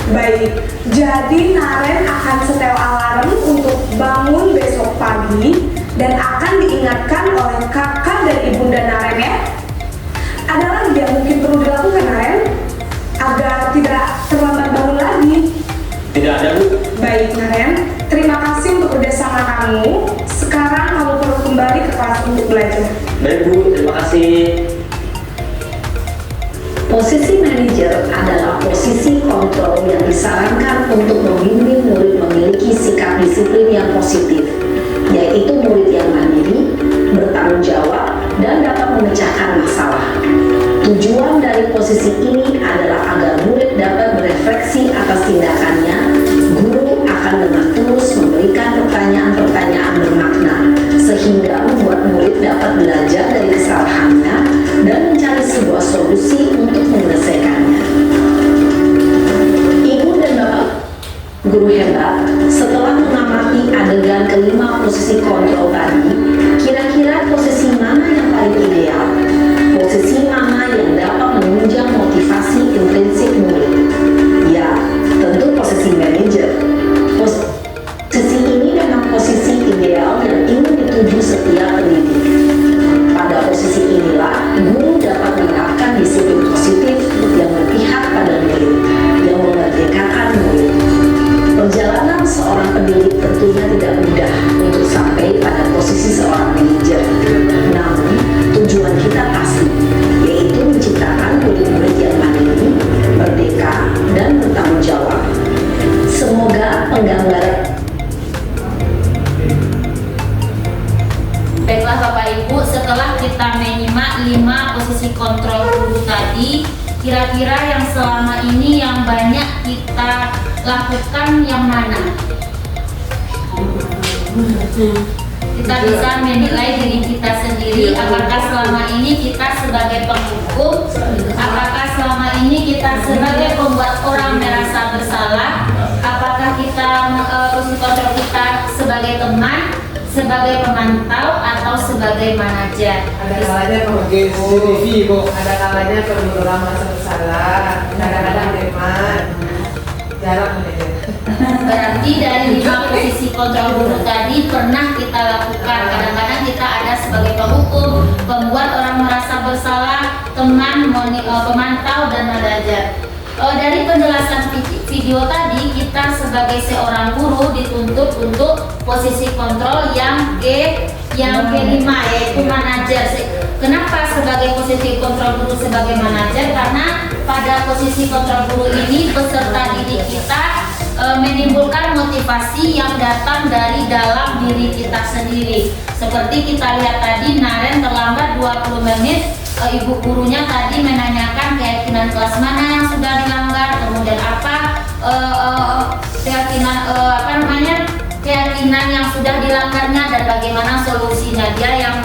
Baik, jadi Naren akan setel alarm untuk bangun besok pagi dan akan diingatkan oleh kakak dan ibunda Naren ya. Ada lagi yang mungkin perlu dilakukan Naren agar tidak terlambat bangun lagi. Tidak ada Bu. Baik Naren, terima kasih untuk kerjasama kamu. Sekarang kamu perlu kembali ke kelas untuk belajar. Baik Bu, terima kasih. Posisi manajer adalah posisi kontrol yang disarankan untuk membimbing murid memiliki sikap disiplin yang positif, yaitu murid yang mandiri, bertanggung jawab, dan dapat memecahkan masalah. Tujuan dari posisi ini adalah agar murid dapat berefleksi atas tindakannya. Guru akan dengan tulus memberikan pertanyaan-pertanyaan bermakna, sehingga membuat murid dapat belajar dari kesalahannya dan mencari sebuah solusi untuk menyelesaikannya. Ibu dan Bapak guru hebat, setelah mengamati adegan kelima posisi kontrol tadi, kira-kira posisi mana yang paling ideal? Posisi mana yang dapat menunjang motivasi intrinsik murid? Ya, tentu posisi manajer. Posisi ini memang posisi ideal yang ingin dituju setiap pendidik. Pada posisi inilah, guru dapat menerapkan disiplin positif yang berpihak pada murid, yang memerdekakan murid. Perjalanan seorang pendidik tentunya tidak mudah untuk sampai pada posisi seorang manajer. Namun, Semoga penggambaran. Baiklah Bapak Ibu, setelah kita menyimak 5 posisi kontrol guru tadi, kira-kira yang selama ini yang banyak kita lakukan yang mana? Kita bisa menilai diri kita sendiri, apakah selama ini kita sebagai penghukum, apakah selama ini kita sebagai pembuat orang merasa bersalah, apakah kita posisi kontrol kita sebagai teman, sebagai pemantau, atau sebagai manajer. Ada kalanya penghukum, ada kalanya pembuat orang merasa bersalah, kadang-kadang teman, jarang manajer. Berarti dari 5 posisi kontrol guru tadi pernah kita lakukan. Kadang-kadang kita ada sebagai penghukum, pembuat orang merasa bersalah, teman, pemantau, dan manajer. Dari penjelasan video tadi, kita sebagai seorang guru dituntut untuk posisi kontrol yang kelima, yaitu manajer. Kenapa sebagai posisi kontrol guru sebagai manajer? Karena pada posisi kontrol guru ini peserta didik kita menimbulkan motivasi yang datang dari dalam diri kita sendiri. Seperti kita lihat tadi, Naren terlambat 20 menit. Ibu gurunya tadi menanyakan keyakinan kelas mana yang sudah dilanggar, kemudian keyakinan yang sudah dilanggarnya, dan bagaimana solusinya. Dia yang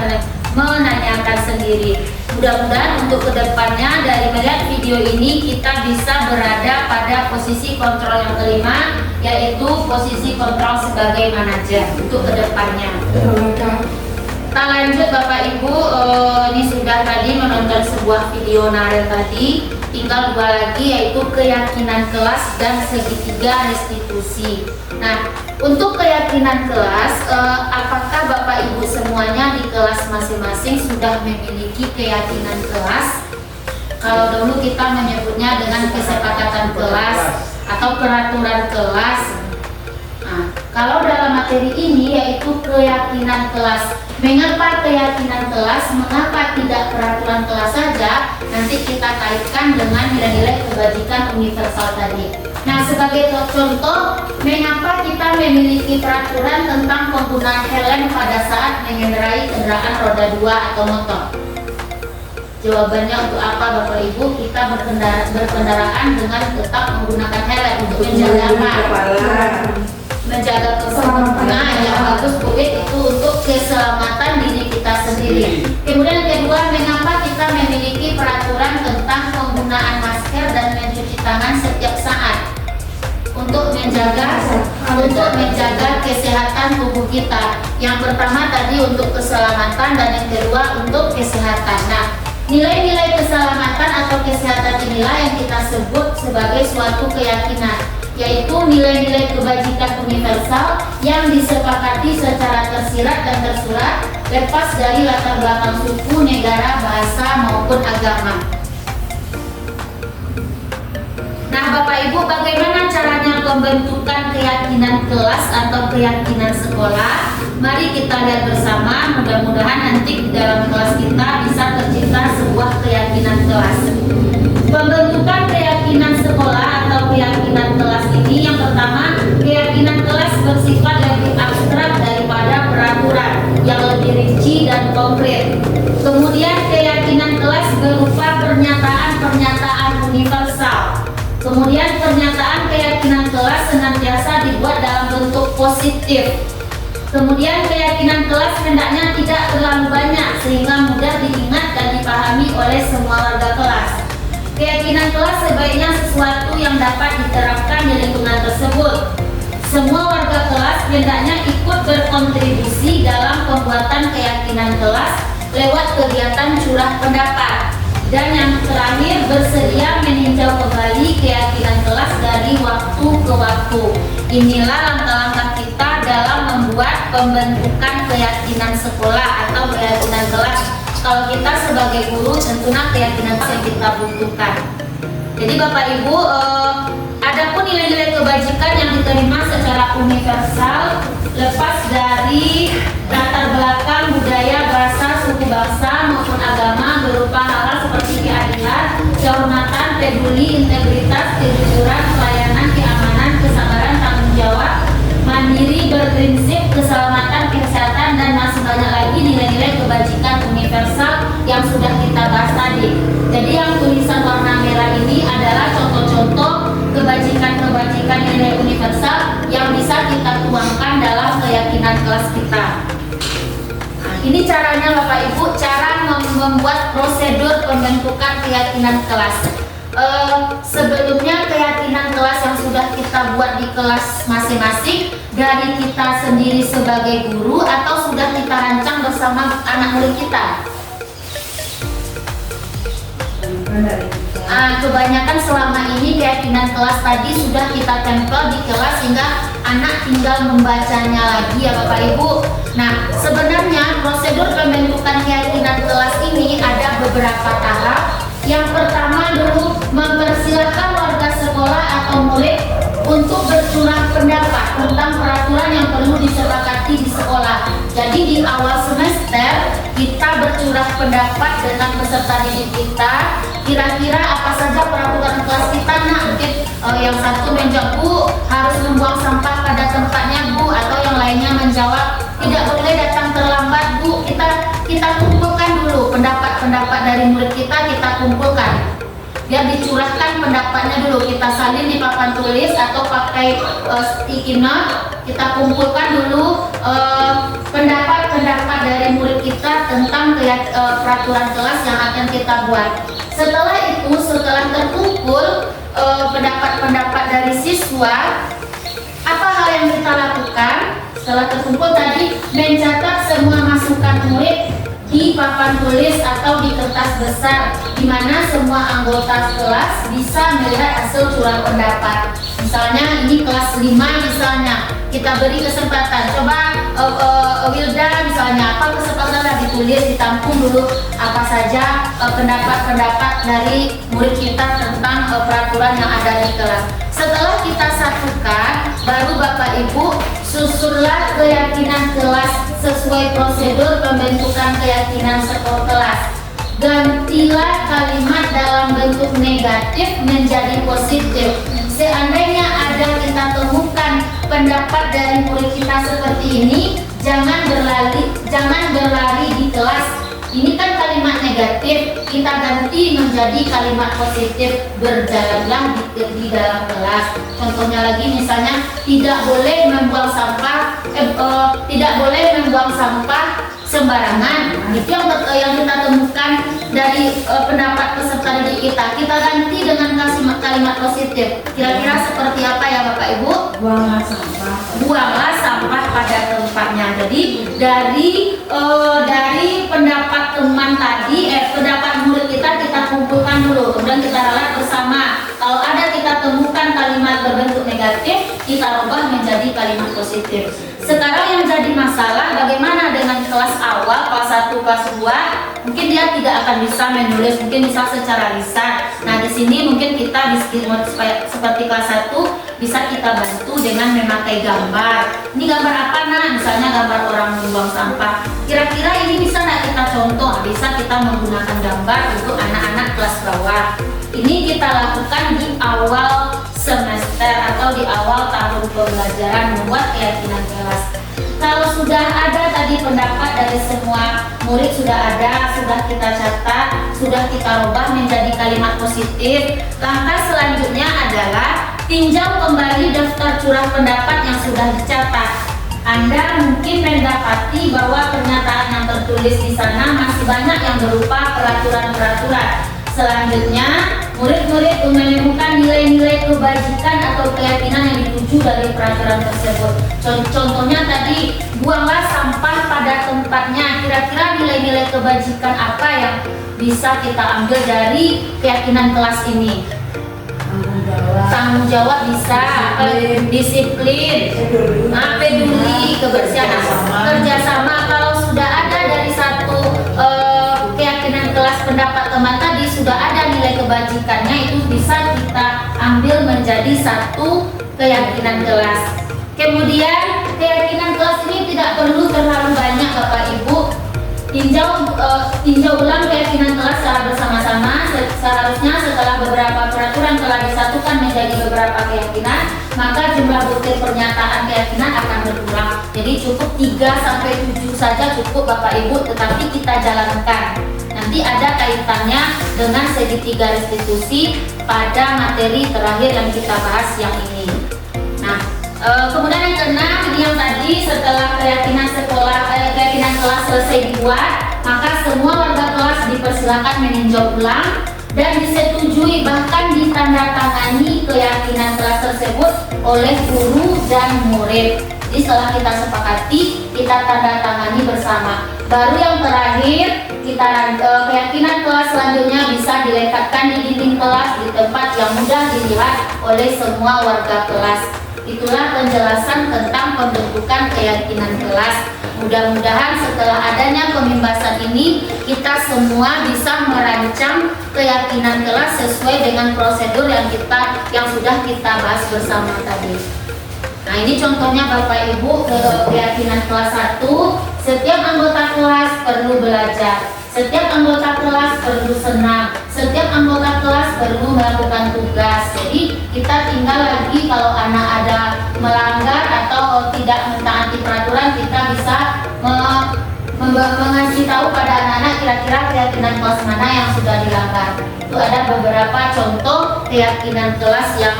menanyakan sendiri. Mudah-mudahan untuk kedepannya dari melihat video ini kita bisa berada pada posisi kontrol yang kelima, yaitu posisi kontrol sebagai manajer untuk kedepannya. Kita lanjut Bapak Ibu, ini sudah tadi menonton sebuah video Naren tadi, tinggal 2 lagi, yaitu keyakinan kelas dan segitiga restitusi. Nah, untuk keyakinan kelas, apakah Bapak Ibu semuanya di kelas masing-masing sudah memiliki keyakinan kelas? Kalau dulu kita menyebutnya dengan kesepakatan kelas atau peraturan kelas. Nah, kalau dalam materi ini yaitu keyakinan kelas. Mengapa keyakinan kelas? Mengapa tidak peraturan kelas saja? Nanti kita kaitkan dengan nilai-nilai kebajikan universal tadi. Nah, sebagai contoh, mengapa kita memiliki peraturan tentang penggunaan helm pada saat mengendarai kendaraan roda 2 atau motor? Jawabannya untuk apa Bapak Ibu? Kita berkendaraan dengan tetap menggunakan helm untuk menjaga apa? Menjaga keselamatan. Nah, yang bagus Bu, itu untuk keselamatan diri kita sendiri. Kemudian yang kedua, mengapa kita memiliki peraturan tentang penggunaan masker dan mencuci tangan setiap saat untuk menjaga kesehatan tubuh kita. Yang pertama tadi untuk keselamatan, dan yang kedua untuk kesehatan. Nah, nilai-nilai keselamatan atau kesehatan inilah yang kita sebut sebagai suatu keyakinan, yaitu nilai-nilai kebajikan universal yang disepakati secara tersirat dan tersurat, lepas dari latar belakang suku, negara, bahasa, maupun agama. Nah Bapak Ibu, bagaimana caranya pembentukan keyakinan kelas atau keyakinan sekolah? Mari kita lihat bersama, mudah-mudahan nanti di dalam kelas kita bisa tercipta sebuah keyakinan kelas. Pembentukan keyakinan sekolah atau keyakinan kelas ini, yang pertama, keyakinan kelas bersifat lebih abstrak daripada peraturan yang lebih rinci dan konkret. Kemudian keyakinan kelas berupa pernyataan-pernyataan universal. Kemudian pernyataan keyakinan kelas senantiasa dibuat dalam bentuk positif. Kemudian keyakinan kelas hendaknya tidak terlalu banyak sehingga mudah diingat dan dipahami oleh semua warga kelas. Keyakinan kelas sebaiknya sesuatu yang dapat diterapkan di lingkungan tersebut. Semua warga kelas hendaknya ikut berkontribusi dalam pembuatan keyakinan kelas lewat kegiatan curah pendapat. Dan yang terakhir, bersedia meninjau kembali keyakinan kelas dari waktu ke waktu. Inilah langkah-langkah kita dalam membuat pembentukan keyakinan sekolah atau keyakinan kelas. Kalau kita sebagai guru, tentunya keyakinan yang kita butuhkan. Jadi Bapak Ibu, adapun nilai-nilai kebajikan yang diterima secara universal lepas dari latar belakang budaya, bahasa, suku bangsa maupun agama, berupa hal-hal seperti keadilan, kehormatan, peduli, integritas, kejujuran, pelayanan, keamanan, kesabaran, tanggung keyakinan kelas kita. Nah, ini caranya Bapak Ibu, cara membuat prosedur pembentukan keyakinan kelas. Sebelumnya keyakinan kelas yang sudah kita buat di kelas masing-masing dari kita sendiri sebagai guru atau sudah kita rancang bersama anak murid kita. Kebanyakan selama ini keyakinan kelas tadi sudah kita tempel di kelas sehingga anak tinggal membacanya lagi ya Bapak Ibu. Nah, sebenarnya prosedur pembentukan keyakinan kelas ini ada beberapa tahap. Yang pertama dulu mempersilahkan warga sekolah atau murid untuk bercurah pendapat tentang peraturan yang perlu disepakati di sekolah. Jadi di awal semester kita bercurah pendapat dengan peserta didik kita. Kira-kira apa saja peraturan kelas kita? Nah, mungkin yang satu menjawab, Bu, harus membuang sampah pada tempatnya, Bu, atau yang lainnya menjawab tidak boleh datang terlambat, Bu. Kita kumpulkan dulu pendapat-pendapat dari murid kita kumpulkan. Biar dicurahkan pendapatnya dulu, kita salin di papan tulis atau pakai sticky note. Kita kumpulkan dulu pendapat-pendapat dari murid kita tentang peraturan kelas yang akan kita buat. Setelah itu, setelah terkumpul pendapat-pendapat dari siswa, apa hal yang kita lakukan? Setelah terkumpul tadi, mencatat semua masukan murid di papan tulis atau di kertas besar, di mana semua anggota kelas bisa melihat hasil curah pendapat. Misalnya ini kelas 5 misalnya, kita beri kesempatan, coba Wilda misalnya, apa kesempatan ditulis, ditampung dulu apa saja pendapat-pendapat dari murid kita tentang peraturan yang ada di kelas. Setelah kita satukan, baru Bapak Ibu susunlah keyakinan kelas sesuai prosedur pembentukan keyakinan skor kelas. Gantilah kalimat dalam bentuk negatif menjadi positif. Seandainya ada kita temukan pendapat dari murid kita seperti ini, jangan berlari di kelas. Ini kan kalimat negatif, kita ganti menjadi kalimat positif, berjalanlah di dalam kelas. Contohnya lagi misalnya tidak boleh membuang sampah, sembarangan. Itu yang kita temukan dari pendapat peserta didik kita. Kita ganti dengan kalimat positif. Kira-kira seperti apa ya Bapak Ibu? Buanglah sampah pada tempatnya. Jadi dari pendapat teman tadi, pendapat murid kita kumpulkan dulu, kemudian kita ralat bersama. Kalau ada kita temukan kalimat berbentuk negatif, kita rubah menjadi kalimat positif. Sekarang yang jadi masalah, bagaimana dengan kelas awal, kelas 1, kelas 2? Mungkin dia tidak akan bisa menulis, mungkin bisa secara lisan. Nah, di sini mungkin kita seperti kelas 1 bisa kita bantu dengan memakai gambar. Ini gambar apa, Nak? Misalnya gambar orang membuang sampah. Kira-kira ini bisa nggak kita contoh? Bisa kita menggunakan gambar untuk anak-anak kelas bawah. Ini kita lakukan di awal semester atau di awal tahun pembelajaran membuat keyakinan kelas. Kalau sudah ada tadi pendapat dari semua murid, sudah kita catat, sudah kita rubah menjadi kalimat positif. Langkah selanjutnya adalah tinjau kembali daftar curah pendapat yang sudah dicatat. Anda mungkin mendapati bahwa pernyataan yang tertulis di sana masih banyak yang berupa peraturan-peraturan. Selanjutnya, murid-murid menemukan nilai-nilai kebajikan atau keyakinan yang dituju dari peraturan tersebut. Contohnya tadi, buanglah sampah pada tempatnya. Kira-kira nilai-nilai kebajikan apa yang bisa kita ambil dari keyakinan kelas ini? Tanggung jawab bisa, disiplin, peduli, kebersihan, kerjasama. Kalau sudah ada dari satu keyakinan kelas pendapat teman tadi, sudah ada nilai kebajikannya, itu bisa kita ambil menjadi satu keyakinan kelas. Kemudian keyakinan kelas ini tidak perlu terlalu banyak Bapak Ibu. Tinjau ulang keyakinan kelas secara bersama-sama. Seharusnya setelah beberapa peraturan telah disatukan menjadi beberapa keyakinan, maka jumlah butir pernyataan keyakinan akan berkurang. Jadi cukup 3-7 saja cukup Bapak Ibu, tetapi kita jalankan. Nanti ada kaitannya dengan segitiga restitusi pada materi terakhir yang kita bahas yang ini. Nah, kemudian yang keenam, ini yang tadi Jadi setelah keyakinan kelas selesai dibuat, maka semua warga kelas dipersilakan meninjau ulang dan disetujui, bahkan ditandatangani keyakinan kelas tersebut oleh guru dan murid. Jadi setelah kita sepakati, kita tanda tangani bersama. Baru yang terakhir, keyakinan kelas selanjutnya bisa dilekatkan di dinding kelas di tempat yang mudah dilihat oleh semua warga kelas. Itulah penjelasan tentang pembentukan keyakinan kelas. Mudah-mudahan setelah adanya pembebasan ini, kita semua bisa merancang keyakinan kelas sesuai dengan prosedur yang sudah kita bahas bersama tadi. Nah, ini contohnya Bapak Ibu, keyakinan kelas 1, setiap anggota kelas perlu belajar, setiap anggota kelas perlu senam, setiap anggota kelas perlu melakukan tugas. Jadi kita tinggal lagi kalau anak ada melanggar atau tidak mentaati peraturan, kita bisa mengasih tahu pada anak-anak kira-kira keyakinan kelas mana yang sudah dilanggar. Itu ada beberapa contoh keyakinan kelas yang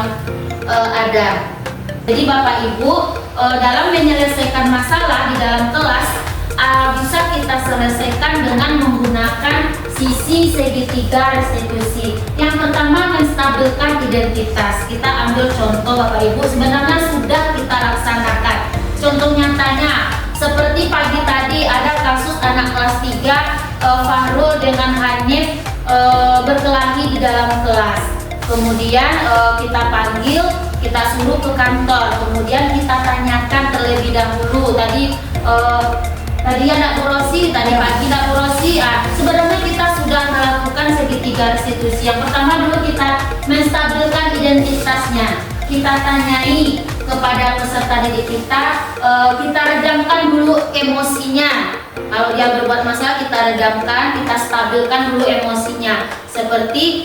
ada. Jadi Bapak Ibu, dalam menyelesaikan masalah di dalam kelas bisa kita selesaikan dengan menggunakan sisi segitiga restitusi. Yang pertama, menstabilkan identitas. Kita ambil contoh Bapak Ibu, sebenarnya sudah kita laksanakan. Contoh nyatanya, seperti pagi tadi ada kasus anak kelas 3 Fahrul dengan Hanif berkelahi di dalam kelas. Kemudian kita panggil, kita suruh ke kantor, kemudian kita tanyakan terlebih dahulu. Tadi anak Bu Rosi, tadi pagi anak Bu Rosi, sebenarnya kita sudah melakukan segitiga restitusi. Yang pertama dulu kita menstabilkan identitasnya. Kita tanyai kepada peserta didik kita redamkan dulu emosinya. Kalau dia berbuat masalah, kita redamkan, kita stabilkan dulu emosinya. Seperti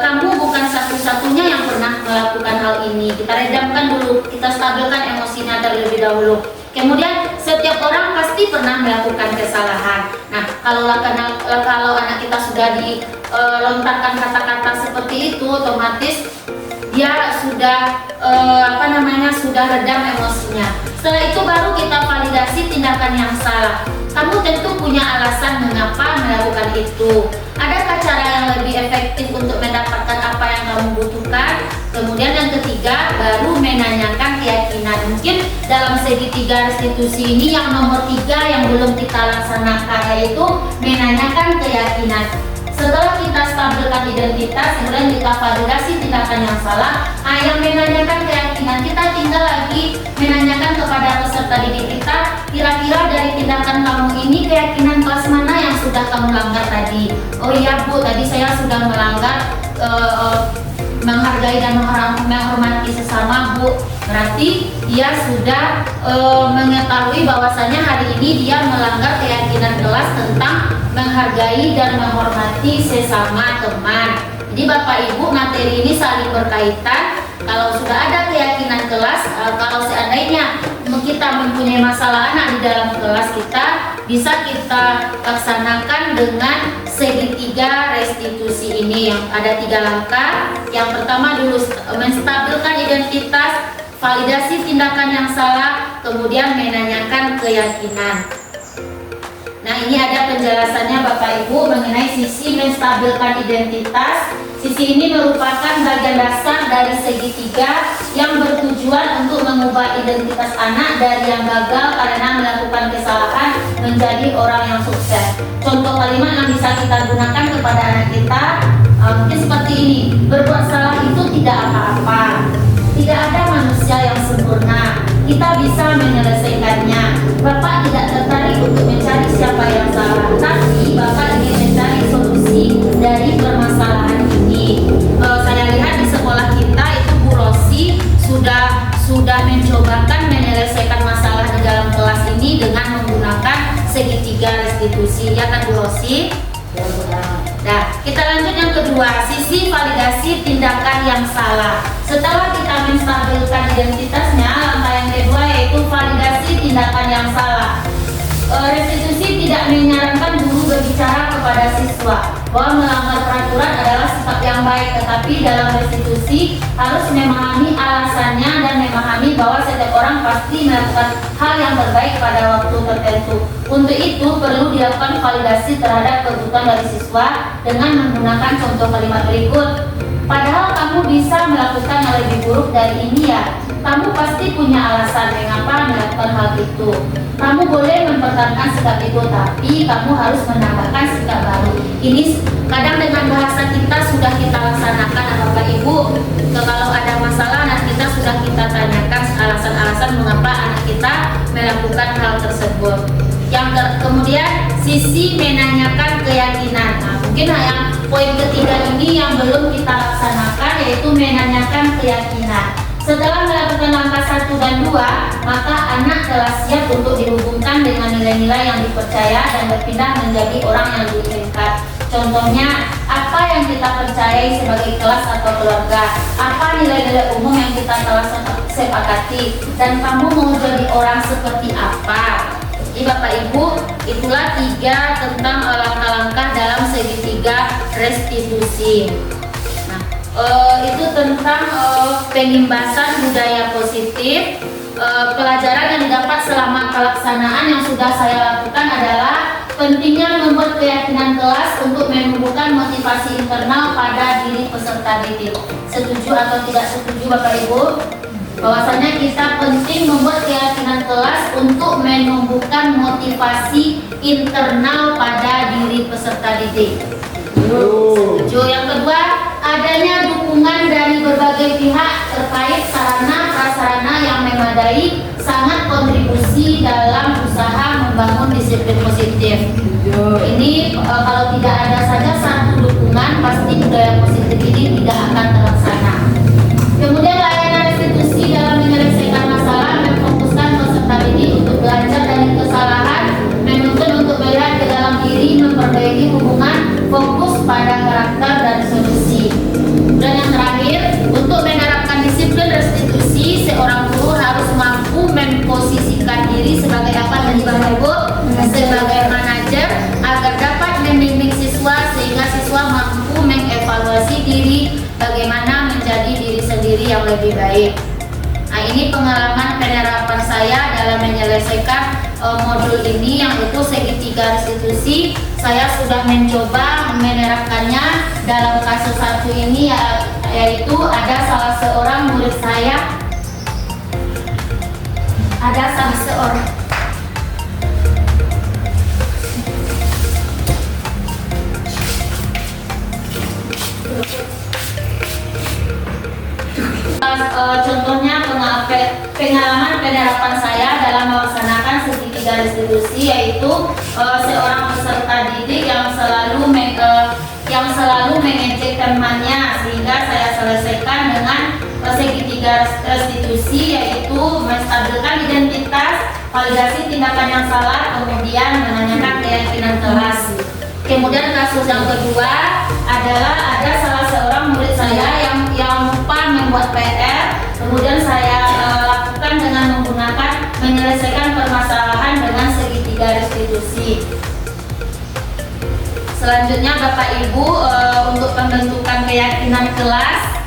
kamu bukan satu-satunya yang pernah melakukan hal ini. Kita redamkan dulu, kita stabilkan emosinya terlebih dahulu. Kemudian setiap orang pasti pernah melakukan kesalahan. Nah, kalau anak kita sudah dilontarkan kata-kata seperti itu, otomatis dia sudah sudah redam emosinya. Setelah itu baru kita validasi tindakan yang salah. Kamu tentu punya alasan mengapa melakukan itu. Adakah cara yang lebih efektif untuk mendapatkan apa yang kamu butuhkan? Kemudian yang ketiga, baru menanyakan keyakinan. Mungkin dalam segitiga restitusi ini yang nomor 3 yang belum kita laksanakan, yaitu menanyakan keyakinan. Setelah kita stabilkan identitas, kemudian kita validasi tindakan yang salah, yang menanyakan keyakinan, kita tinggal lagi menanyakan kepada peserta didik kita, kira-kira dari tindakan kamu ini keyakinan kelas mana yang sudah kamu langgar tadi? Oh iya Bu, tadi saya sudah melanggar menghargai dan menghormati sesama Bu. Berarti dia sudah mengetahui bahwasannya hari ini dia melanggar keyakinan kelas tentang menghargai dan menghormati sesama teman. Jadi Bapak Ibu, materi ini saling berkaitan. Kalau sudah ada keyakinan kelas, kalau seandainya kita mempunyai masalah anak di dalam kelas kita, bisa kita laksanakan dengan segitiga restitusi ini yang ada 3 langkah. Yang pertama dulu menstabilkan identitas, validasi tindakan yang salah, kemudian menanyakan keyakinan. Nah, ini ada penjelasannya Bapak Ibu mengenai sisi menstabilkan identitas. Sisi ini merupakan bagian dasar dari segitiga yang bertujuan untuk mengubah identitas anak dari yang gagal karena melakukan kesalahan menjadi orang yang sukses. Contoh kalimat yang bisa kita gunakan kepada anak kita mungkin seperti ini: berbuat salah itu tidak apa-apa. Tidak ada manusia yang sempurna. Kita bisa menyelesaikannya. Bapak tidak tertarik untuk mencari siapa yang salah, tapi Bapak ingin mencari solusi dari permasalahan ini. Saya lihat di sekolah kita itu Bu Rosi sudah mencobakan menyelesaikan masalah di dalam kelas ini dengan menggunakan segitiga restitusi. Ya kan Bu Rosi? Nah, kita lanjut yang kedua, sisi validasi tindakan yang salah. Setelah kita menstabilkan identitasnya, langkah yang kedua yaitu validasi tindakan yang salah. Restitusi tidak menyarankan guru berbicara kepada siswa. bahwa melanggar peraturan adalah sikap yang baik, tetapi dalam restitusi harus memahami alasannya dan memahami bahwa setiap orang pasti melakukan hal yang terbaik pada waktu tertentu. Untuk itu perlu dilakukan validasi terhadap kebutuhan dari siswa dengan menggunakan contoh kalimat berikut. Padahal kamu bisa melakukan yang lebih buruk dari ini ya. Kamu pasti punya alasan mengapa melakukan hal itu. Kamu boleh mempertahankan sikap itu, tapi kamu harus menambahkan sikap baru. Ini kadang dengan bahasa kita sudah kita laksanakan, Bapak Ibu. Kalau ada masalah, nanti kita sudah kita tanyakan alasan-alasan mengapa anak kita melakukan hal tersebut. Kemudian sisi menanyakan keyakinan. Nah, mungkin yang poin ketiga ini yang belum kita laksanakan, yaitu menanyakan keyakinan. Setelah melakukan langkah 1 dan 2, maka anak telah siap untuk dihubungkan dengan nilai-nilai yang dipercaya dan berpindah menjadi orang yang diinginkan. Contohnya, apa yang kita percayai sebagai kelas atau keluarga, apa nilai-nilai umum yang kita telah sepakati, dan kamu mau jadi orang seperti apa. Bapak Ibu, itulah 3 tentang langkah-langkah dalam segitiga restitusi. Itu tentang pengimbasan budaya positif. Pelajaran yang didapat selama pelaksanaan yang sudah saya lakukan adalah pentingnya membuat keyakinan kelas untuk menumbuhkan motivasi internal pada diri peserta didik. Setuju atau tidak setuju Bapak Ibu? Bahwasanya kita penting membuat keyakinan kelas untuk menumbuhkan motivasi internal pada diri peserta didik. Setuju. Yang kedua, adanya dukungan dari berbagai pihak terkait sarana-prasarana yang memadai sangat kontribusi dalam usaha membangun disiplin positif. Ini kalau tidak ada saja satu dukungan, pasti budaya positif ini tidak akan terlaksana. Kemudian layanan restitusi dalam menyelesaikan masalah memfokuskan peserta didik untuk belajar dari kesalahan, menuntun untuk melihat ke dalam diri, memperbaiki hubungan, fokus pada karakter dan solusi. Dan yang terakhir, untuk menerapkan disiplin restitusi, seorang guru harus mampu memposisikan diri sebagai apa tadi Bapak Ibu? Sebagai manajer agar dapat membimbing siswa sehingga siswa mampu mengevaluasi diri bagaimana menjadi diri sendiri yang lebih baik. Nah, ini pengalaman penerapan saya dalam menyelesaikan modul ini, yang itu segitiga restitusi. Saya sudah mencoba menerapkannya dalam kasus satu ini, yaitu ada salah seorang murid saya, contohnya pengalaman penerapan saya dalam melaksanakan segitiga restitusi, yaitu seorang peserta didik yang selalu mengejek temannya, sehingga saya selesaikan dengan segitiga restitusi, yaitu menstabilkan identitas, validasi tindakan yang salah, kemudian menanyakan keyakinan kelas. Kemudian kasus yang kedua adalah ada salah seorang murid saya yang lupa membuat PR, kemudian saya lakukan dengan menyelesaikan permasalahan dengan segitiga restitusi. Selanjutnya Bapak Ibu, untuk pembentukan keyakinan kelas,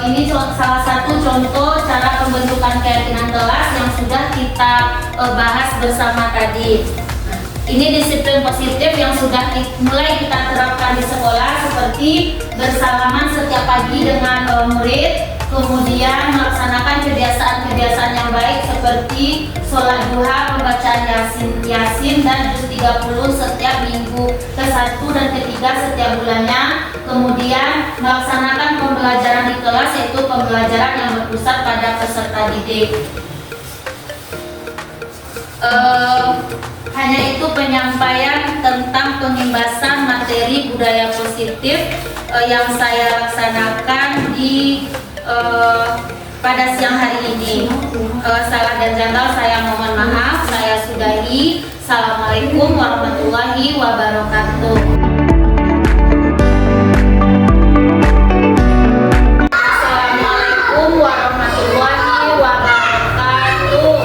ini salah satu contoh cara pembentukan keyakinan kelas yang sudah kita bahas bersama tadi. Ini disiplin positif yang sudah mulai kita terapkan di sekolah, seperti bersalaman setiap pagi dengan murid, kemudian melaksanakan kebiasaan-kebiasaan yang baik seperti sholat duha, pembacaan yasin dan juz 30 setiap minggu ke-1 dan ke-3 setiap bulannya. Kemudian melaksanakan pembelajaran di kelas, yaitu pembelajaran yang berpusat pada peserta didik. Hanya itu penyampaian tentang pengimbasan materi budaya positif yang saya laksanakan di pada siang hari ini. Salah dan janggal saya mohon maaf, saya sudahi. Assalamualaikum warahmatullahi wabarakatuh. Assalamualaikum warahmatullahi wabarakatuh.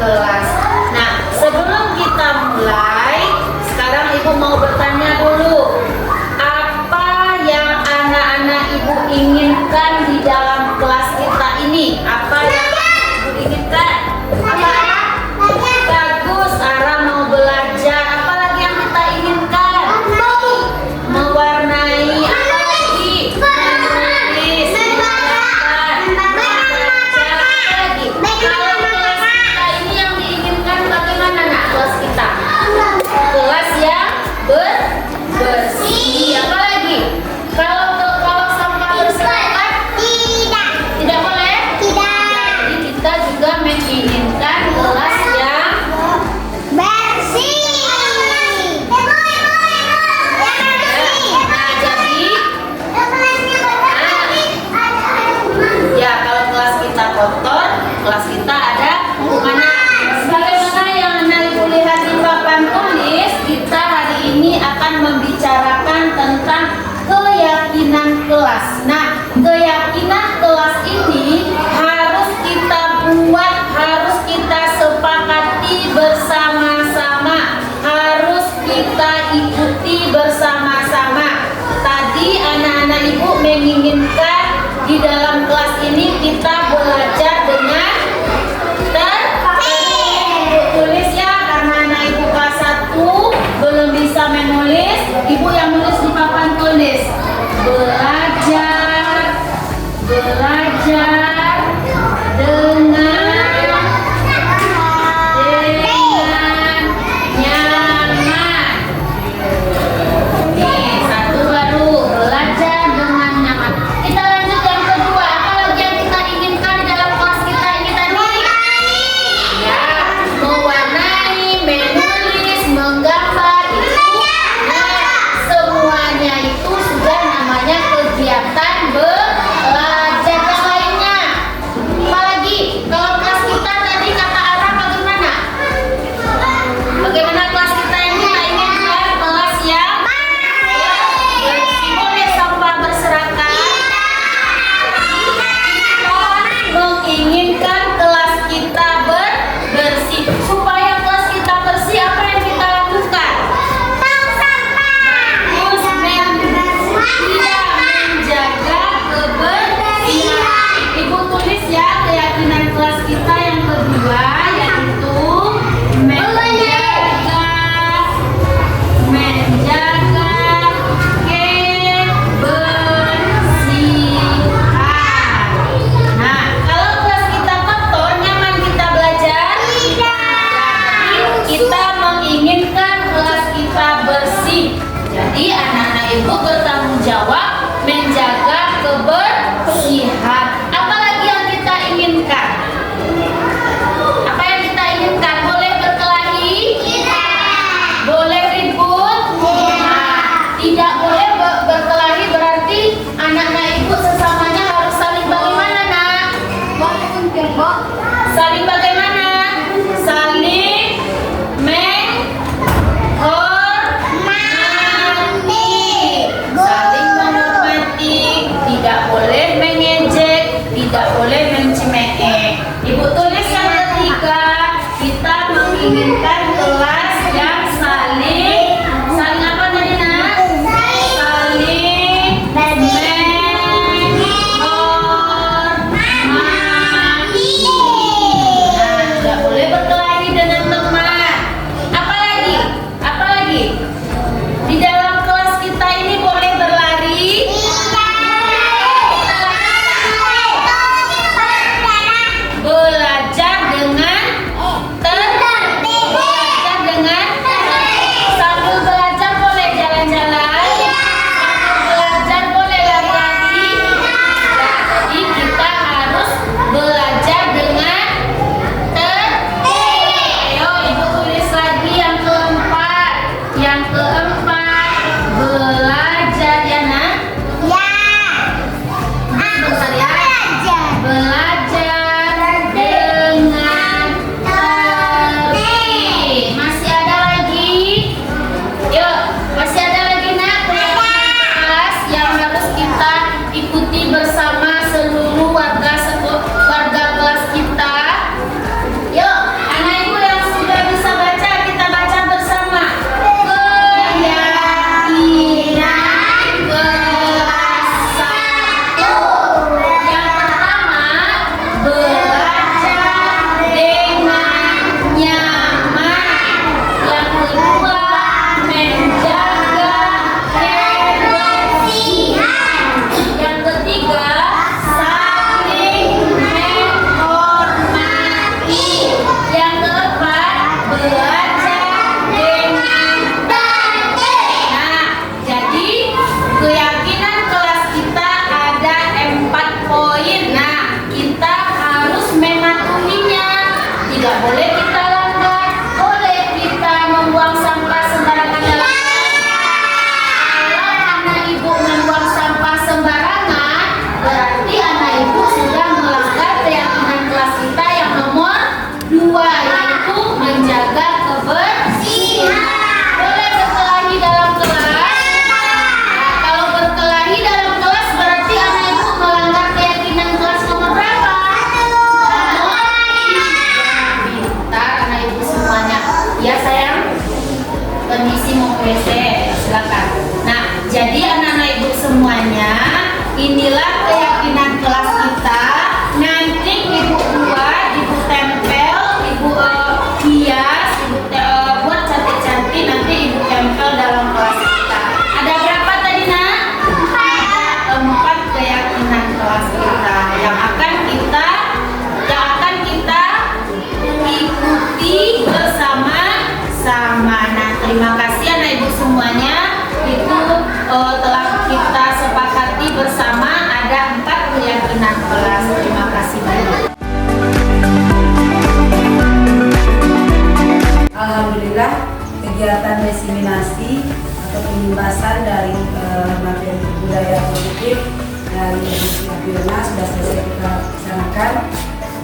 kelas. Nah, sebelum kita mulai, sekarang Ibu mau bertanya dulu. Apa yang anak-anak Ibu inginkan di dalam kelas kita ini? Apa yang Ibu inginkan? Apa? Bagus, Ara mau belajar. Apa lagi yang kita inginkan? Mewarnai. Apa lagi? Menulis, menggambar, membaca. Apa lagi? Kalau kelas kita ini yang diinginkan bagaimana nak kelas kita? Kelas yang bersih. Apa lagi? Kalau sampah berserakan tidak boleh. Jadi kita juga menginginkan kelas yang ya, kalau kelas kita kotor, kelas kita ada hukumannya. Sebagaimana yang Anda lihat di papan tulis, kita hari ini akan membicarakan tentang keyakinan kelas. Nah, keyakinan kelas ini harus kita buat, harus kita sepakati bersama-sama, harus kita ikuti bersama-sama. Tadi anak-anak Ibu menginginkan di dalam kelas ini kita belajar dengan tertib. Tulis ya, karena anak Ibu kelas 1 belum bisa menulis, Ibu yang nulis di papan tulis. Belajar dengan nyaman. Nih, satu baru, belajar dengan nyaman. Kita lanjut yang kedua. Apa lagi yang kita inginkan di dalam kelas kita ini tadi? Ya, mewarnai, menulis, menggambar, itu. Nah, semuanya itu sudah namanya kegiatan belajar. Yang lainnya apa lagi? Kalau kelas kita tadi kata Ara bagaimana? Bagaimana kelas kita yang kita inginkan? Kelas yang bersih. Boleh sampah berserakan? Kita menginginkan kelas kita bersih. Supaya kelas kita bersih, apa yang kita lakukan? Harus menjaga kebersihan. Ibu tulis ya keyakinan kelas kita yang kedua, yaitu menjaga kebersihan. Nah, kalau kelas kita kotor, nyaman kita belajar? Jadi kita menginginkan kelas kita bersih. Jadi anak-anak Ibu bertanggung jawab menjaga kebersihan. Apalagi yang kita inginkan? Apa yang kita inginkan? Boleh berkelahi? Boleh ribut? Tidak boleh berkelahi, berarti anak-anak Ibu sesamanya harus saling bagaimana, nak? Saling bagaimana? Saling saling menghormati, tidak boleh mengejek, tidak boleh mencemooh. Ibu tulis yang ketiga, kita menginginkan kelas yang saling apa tadi, nak? Saling menghormati. Nah, tidak boleh berkelahi dengan teman. Apa lagi? Apa lagi? Di dalam kelas kita ini boleh berlari? Belajar dengan tertib.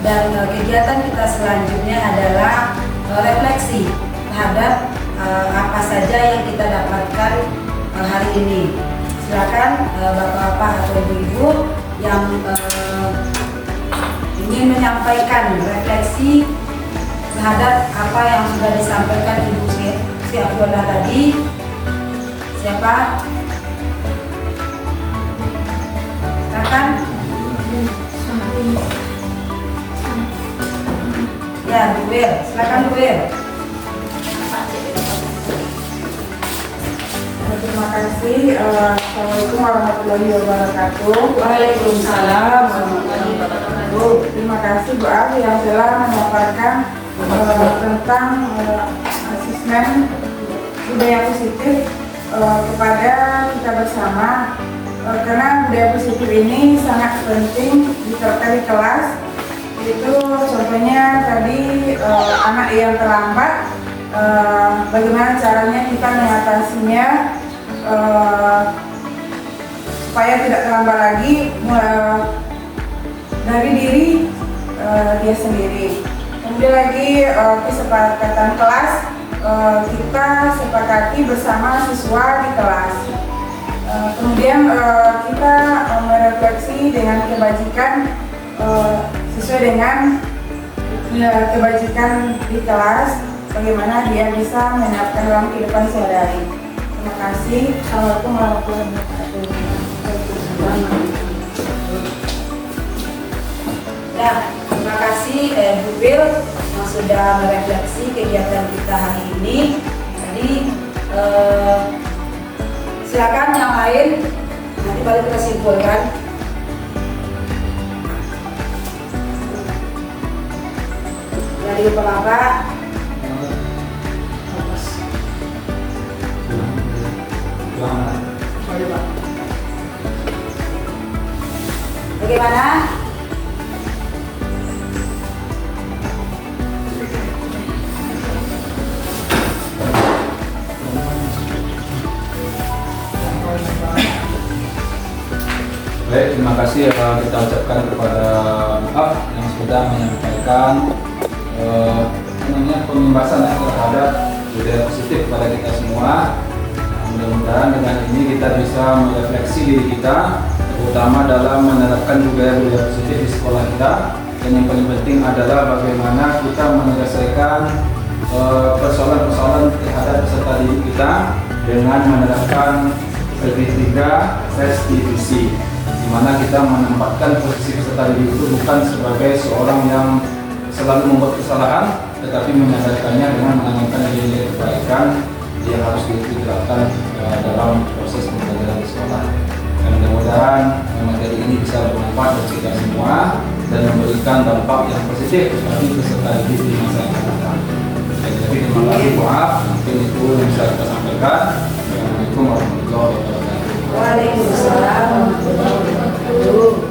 Dan kegiatan kita selanjutnya adalah refleksi terhadap apa saja yang kita dapatkan hari ini. Silakan bapak-bapak atau ibu-ibu yang ingin menyampaikan refleksi terhadap apa yang sudah disampaikan Ibu Sri Abdullah tadi. Siapa? Silakan. Ya, Bu Wir. Silakan Bu Wir. Terima kasih. Assalamualaikum warahmatullahi wabarakatuh. Waalaikumsalam warahmatullahi wabarakatuh. Terima kasih Bu Abi yang telah memaparkan tentang asesmen budaya positif kepada kita bersama. Karena budaya positif ini sangat penting diterapkan di kelas. Itu contohnya tadi anak yang terlambat, bagaimana caranya kita mengatasinya supaya tidak terlambat lagi dari diri dia sendiri. Kemudian lagi kesepakatan kelas, kita sepakati bersama siswa di kelas. Kemudian kita merefleksi dengan kebajikan sesuai dengan kebajikan di kelas, bagaimana dia bisa menerapkan dalam kehidupan sehari-hari. Terima kasih. Assalamualaikum warahmatullahi wabarakatuh. Ya, terima kasih Bu Bir yang sudah merefleksi kegiatan kita hari ini. Jadi silakan yang lain nanti baru kita simpulkan. Dari Bapak. Bagaimana? Baik, terima kasih kita ucapkan kepada Pak yang sudah menyampaikan pembahasan terhadap budaya positif kepada kita semua. Mudah-mudahan dengan ini kita bisa merefleksi diri kita, terutama dalam menerapkan budaya positif di sekolah kita. Dan yang paling penting adalah bagaimana kita menyelesaikan persoalan-persoalan terhadap peserta didik kita dengan menerapkan segitiga restitusi, di mana kita menempatkan posisi peserta didik itu bukan sebagai seorang yang selalu membuat kesalahan, tetapi menyadarkannya dengan menanamkan nilai-nilai kebaikan yang harus diterapkan dalam proses pembelajaran di sekolah. Dan mudah-mudahan materi ini bisa bermanfaat bagi kita semua dan memberikan dampak yang positif bagi peserta didik di masa yang akan datang. Jadi terima kasih, maaf mungkin itu yang bisa kita sampaikan. Assalamualaikum warahmatullahi wabarakatuh. Waalaikumsalam warahmatullahi wabarakatuh.